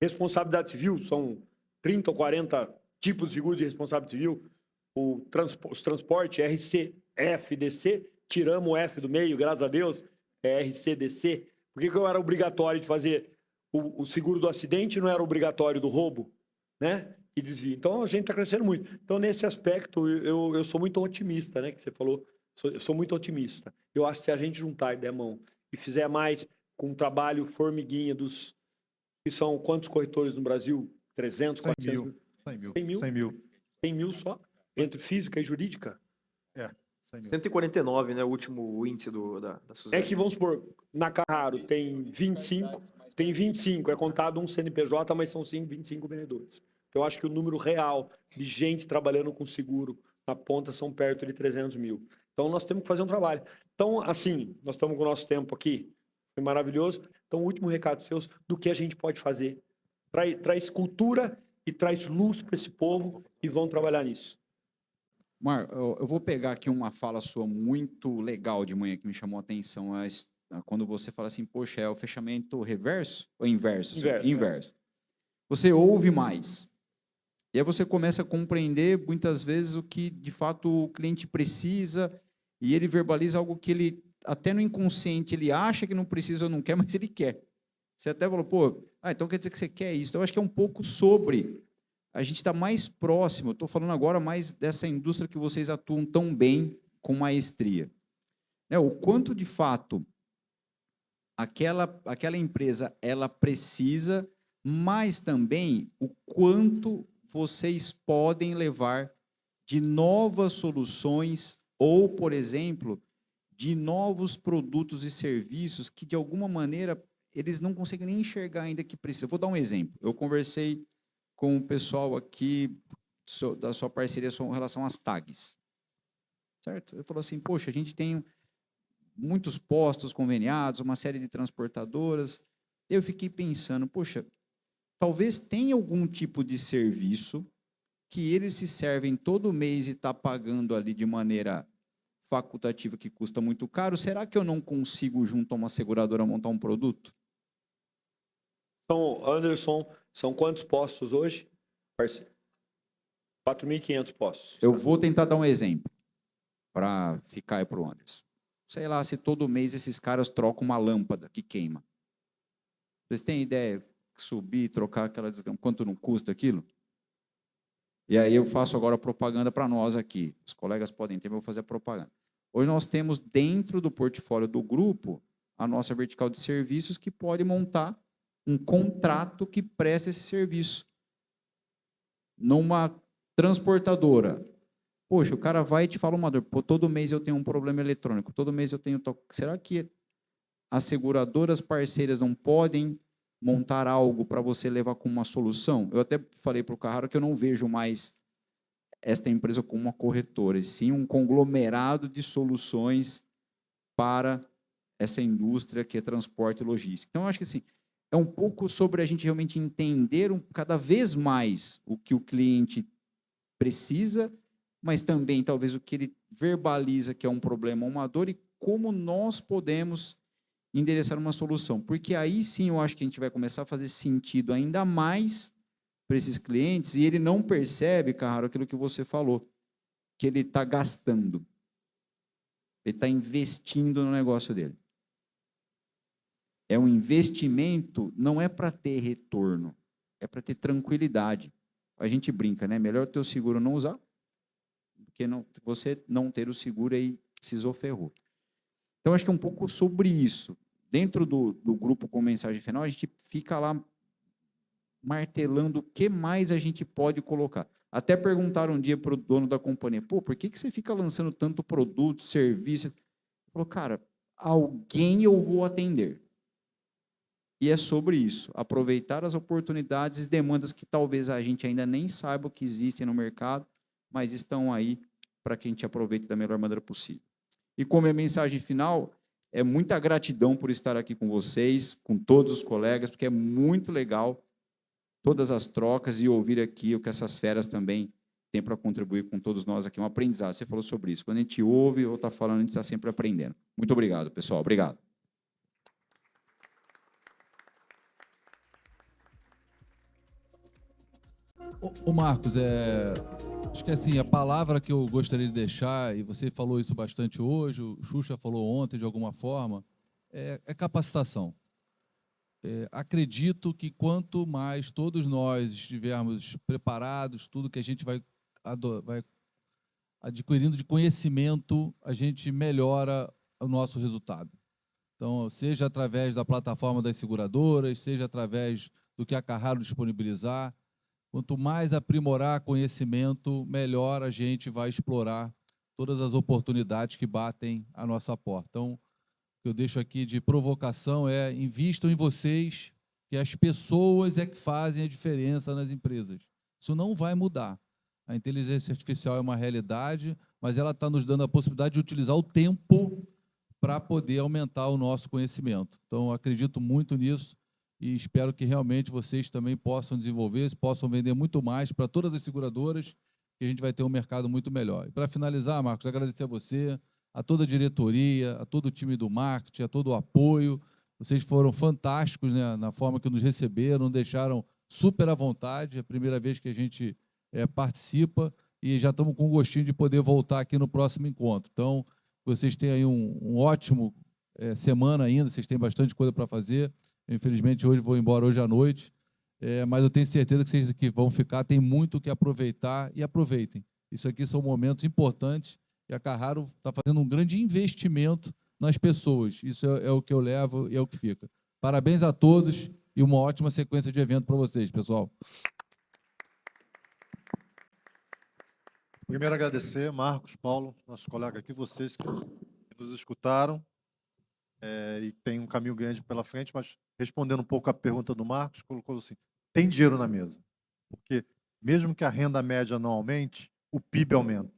responsabilidade civil, são 30 ou 40 tipos de seguro de responsabilidade civil. Os transportes, RCFDC, tiramos o F do meio, graças a Deus, é RCDC. Por que eu era obrigatório de fazer o seguro do acidente e não era obrigatório do roubo, né? E desvio. Então, a gente está crescendo muito. Então, nesse aspecto, eu sou muito otimista, né? Que você falou, eu sou muito otimista. Eu acho que se a gente juntar e der mão e fizer mais com um trabalho formiguinha dos... que são quantos corretores no Brasil? 300, 400 mil? 100 mil. 100 mil? 100 mil. 100 mil só? Entre física e jurídica? 100 mil. 149, né? O último índice da Suzano. É que, vamos supor, na Carraro tem 25, é contado um CNPJ, mas são 25 vendedores. Então, eu acho que o número real de gente trabalhando com seguro na ponta são perto de 300 mil. Então, nós temos que fazer um trabalho. Então, assim, nós estamos com o nosso tempo aqui, foi maravilhoso. Então, o último recado seu do que a gente pode fazer. Traz cultura e traz luz para esse povo e vão trabalhar nisso. Mar, eu vou pegar aqui uma fala sua muito legal de manhã que me chamou a atenção. Quando você fala assim, poxa, é o fechamento reverso ou inverso? Inverso. Inverso. Você ouve mais. E aí você começa a compreender, muitas vezes, o que, de fato, o cliente precisa, e ele verbaliza algo que ele, até no inconsciente, ele acha que não precisa ou não quer, mas ele quer. Você até falou, pô, então quer dizer que você quer isso. Então, eu acho que é um pouco sobre a gente estar mais próximo. Estou falando agora mais dessa indústria que vocês atuam tão bem, com maestria. O quanto, de fato, aquela empresa ela precisa, mas também o quanto vocês podem levar de novas soluções ou, por exemplo, de novos produtos e serviços que, de alguma maneira, eles não conseguem nem enxergar ainda que precisa. Vou dar um exemplo. Eu conversei com o pessoal aqui da sua parceria com relação às tags. Certo? Ele falou assim, poxa, a gente tem muitos postos conveniados, uma série de transportadoras. Eu fiquei pensando, poxa, talvez tenha algum tipo de serviço que eles se servem todo mês e está pagando ali de maneira facultativa que custa muito caro. Será que eu não consigo, junto a uma seguradora, montar um produto? Então, Anderson, são quantos postos hoje? 4.500 postos. Eu vou tentar dar um exemplo para ficar aí para o Anderson. Sei lá, se todo mês esses caras trocam uma lâmpada que queima. Vocês têm ideia? Subir, trocar aquela desgrama, quanto não custa aquilo? E aí eu faço agora propaganda para nós aqui. Os colegas podem ter, mas eu vou fazer a propaganda. Hoje nós temos dentro do portfólio do grupo a nossa vertical de serviços que pode montar um contrato que presta esse serviço. Numa transportadora. Poxa, o cara vai e te fala uma dor. Pô, todo mês eu tenho um problema eletrônico, todo mês eu tenho... Será que as seguradoras parceiras não podem montar algo para você levar como uma solução? Eu até falei para o Carraro que eu não vejo mais esta empresa como uma corretora, e sim um conglomerado de soluções para essa indústria que é transporte e logística. Então, eu acho que assim, é um pouco sobre a gente realmente entender cada vez mais o que o cliente precisa, mas também talvez o que ele verbaliza que é um problema ou uma dor e como nós podemos endereçar uma solução. Porque aí sim eu acho que a gente vai começar a fazer sentido ainda mais para esses clientes e ele não percebe, Carraro, aquilo que você falou, que ele está gastando. Ele está investindo no negócio dele. É um investimento, não é para ter retorno, é para ter tranquilidade. A gente brinca, né? Melhor ter o seguro não usar, porque você não ter o seguro aí precisou, ferrou. Então, acho que é um pouco sobre isso. Dentro do grupo com mensagem final, a gente fica lá martelando o que mais a gente pode colocar. Até perguntaram um dia para o dono da companhia, pô, por que você fica lançando tanto produto, serviço? Ele falou, cara, alguém eu vou atender. E é sobre isso, aproveitar as oportunidades e demandas que talvez a gente ainda nem saiba que existem no mercado, mas estão aí para que a gente aproveite da melhor maneira possível. E como é a mensagem final, é muita gratidão por estar aqui com vocês, com todos os colegas, porque é muito legal todas as trocas e ouvir aqui o que essas feras também têm para contribuir com todos nós aqui. Um aprendizado, você falou sobre isso. Quando a gente ouve ou está falando, a gente está sempre aprendendo. Muito obrigado, pessoal. Obrigado. Ô Marcos, acho que assim, a palavra que eu gostaria de deixar, e você falou isso bastante hoje, o Xuxa falou ontem de alguma forma, é capacitação. Acredito que quanto mais todos nós estivermos preparados, tudo que a gente vai adquirindo de conhecimento, a gente melhora o nosso resultado. Então, seja através da plataforma das seguradoras, seja através do que a Carraro disponibilizar, quanto mais aprimorar conhecimento, melhor a gente vai explorar todas as oportunidades que batem à nossa porta. Então, o que eu deixo aqui de provocação é: invistam em vocês, que as pessoas é que fazem a diferença nas empresas. Isso não vai mudar. A inteligência artificial é uma realidade, mas ela está nos dando a possibilidade de utilizar o tempo para poder aumentar o nosso conhecimento. Então, acredito muito nisso. E espero que realmente vocês também possam desenvolver, possam vender muito mais para todas as seguradoras, que a gente vai ter um mercado muito melhor. E para finalizar, Marcos, agradecer a você, a toda a diretoria, a todo o time do marketing, a todo o apoio. Vocês foram fantásticos, né, na forma que nos receberam, nos deixaram super à vontade. É a primeira vez que a gente participa e já estamos com gostinho de poder voltar aqui no próximo encontro. Então, vocês têm aí um ótimo semana ainda, vocês têm bastante coisa para fazer. Infelizmente, hoje vou embora hoje à noite, mas eu tenho certeza que vocês que vão ficar, tem muito o que aproveitar e aproveitem. Isso aqui são momentos importantes e a Carraro está fazendo um grande investimento nas pessoas. Isso é o que eu levo e é o que fica. Parabéns a todos e uma ótima sequência de evento para vocês, pessoal. Primeiro, agradecer, Marcos, Paulo, nosso colega aqui, vocês que nos escutaram e tem um caminho grande pela frente, mas respondendo um pouco a pergunta do Marcos, colocou assim, tem dinheiro na mesa. Porque mesmo que a renda média não aumente, o PIB aumenta.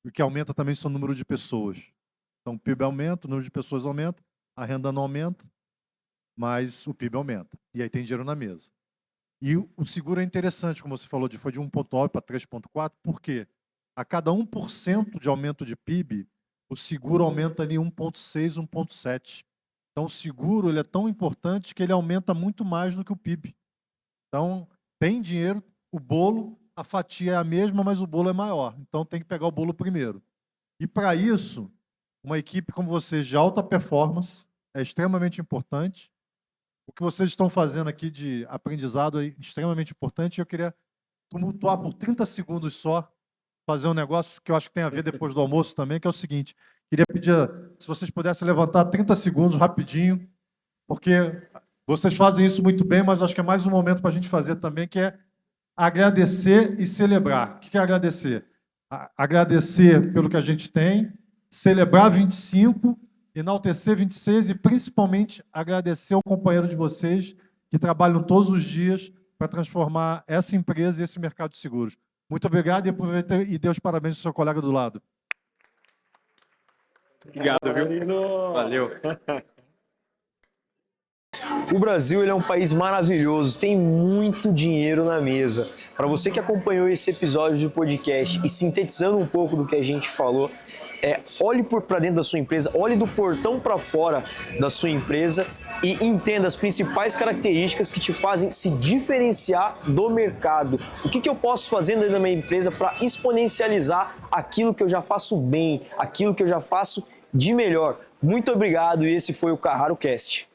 O que aumenta também são o número de pessoas. Então, o PIB aumenta, o número de pessoas aumenta, a renda não aumenta, mas o PIB aumenta. E aí tem dinheiro na mesa. E o seguro é interessante, como você falou, foi de 1,9 para 3,4, por quê? A cada 1% de aumento de PIB, o seguro aumenta ali 1,6, 1,7. Então, o seguro ele é tão importante que ele aumenta muito mais do que o PIB. Então, tem dinheiro, o bolo, a fatia é a mesma, mas o bolo é maior. Então, tem que pegar o bolo primeiro. E, para isso, uma equipe como vocês, de alta performance, é extremamente importante. O que vocês estão fazendo aqui de aprendizado é extremamente importante. Eu queria tumultuar por 30 segundos só, fazer um negócio que eu acho que tem a ver depois do almoço também, que é o seguinte. Queria pedir, se vocês pudessem levantar 30 segundos, rapidinho, porque vocês fazem isso muito bem, mas acho que é mais um momento para a gente fazer também, que é agradecer e celebrar. O que é agradecer? Agradecer pelo que a gente tem, celebrar 25, enaltecer 26 e, principalmente, agradecer ao companheiro de vocês que trabalham todos os dias para transformar essa empresa e esse mercado de seguros. Muito obrigado e aproveita e dê os parabéns ao seu colega do lado. Obrigado, viu? Valeu. O Brasil ele é um país maravilhoso, tem muito dinheiro na mesa. Para você que acompanhou esse episódio do podcast e sintetizando um pouco do que a gente falou, olhe para dentro da sua empresa, olhe do portão para fora da sua empresa e entenda as principais características que te fazem se diferenciar do mercado. O que eu posso fazer dentro da minha empresa para exponencializar aquilo que eu já faço bem, aquilo que eu já faço de melhor. Muito obrigado e esse foi o Carraro Cast.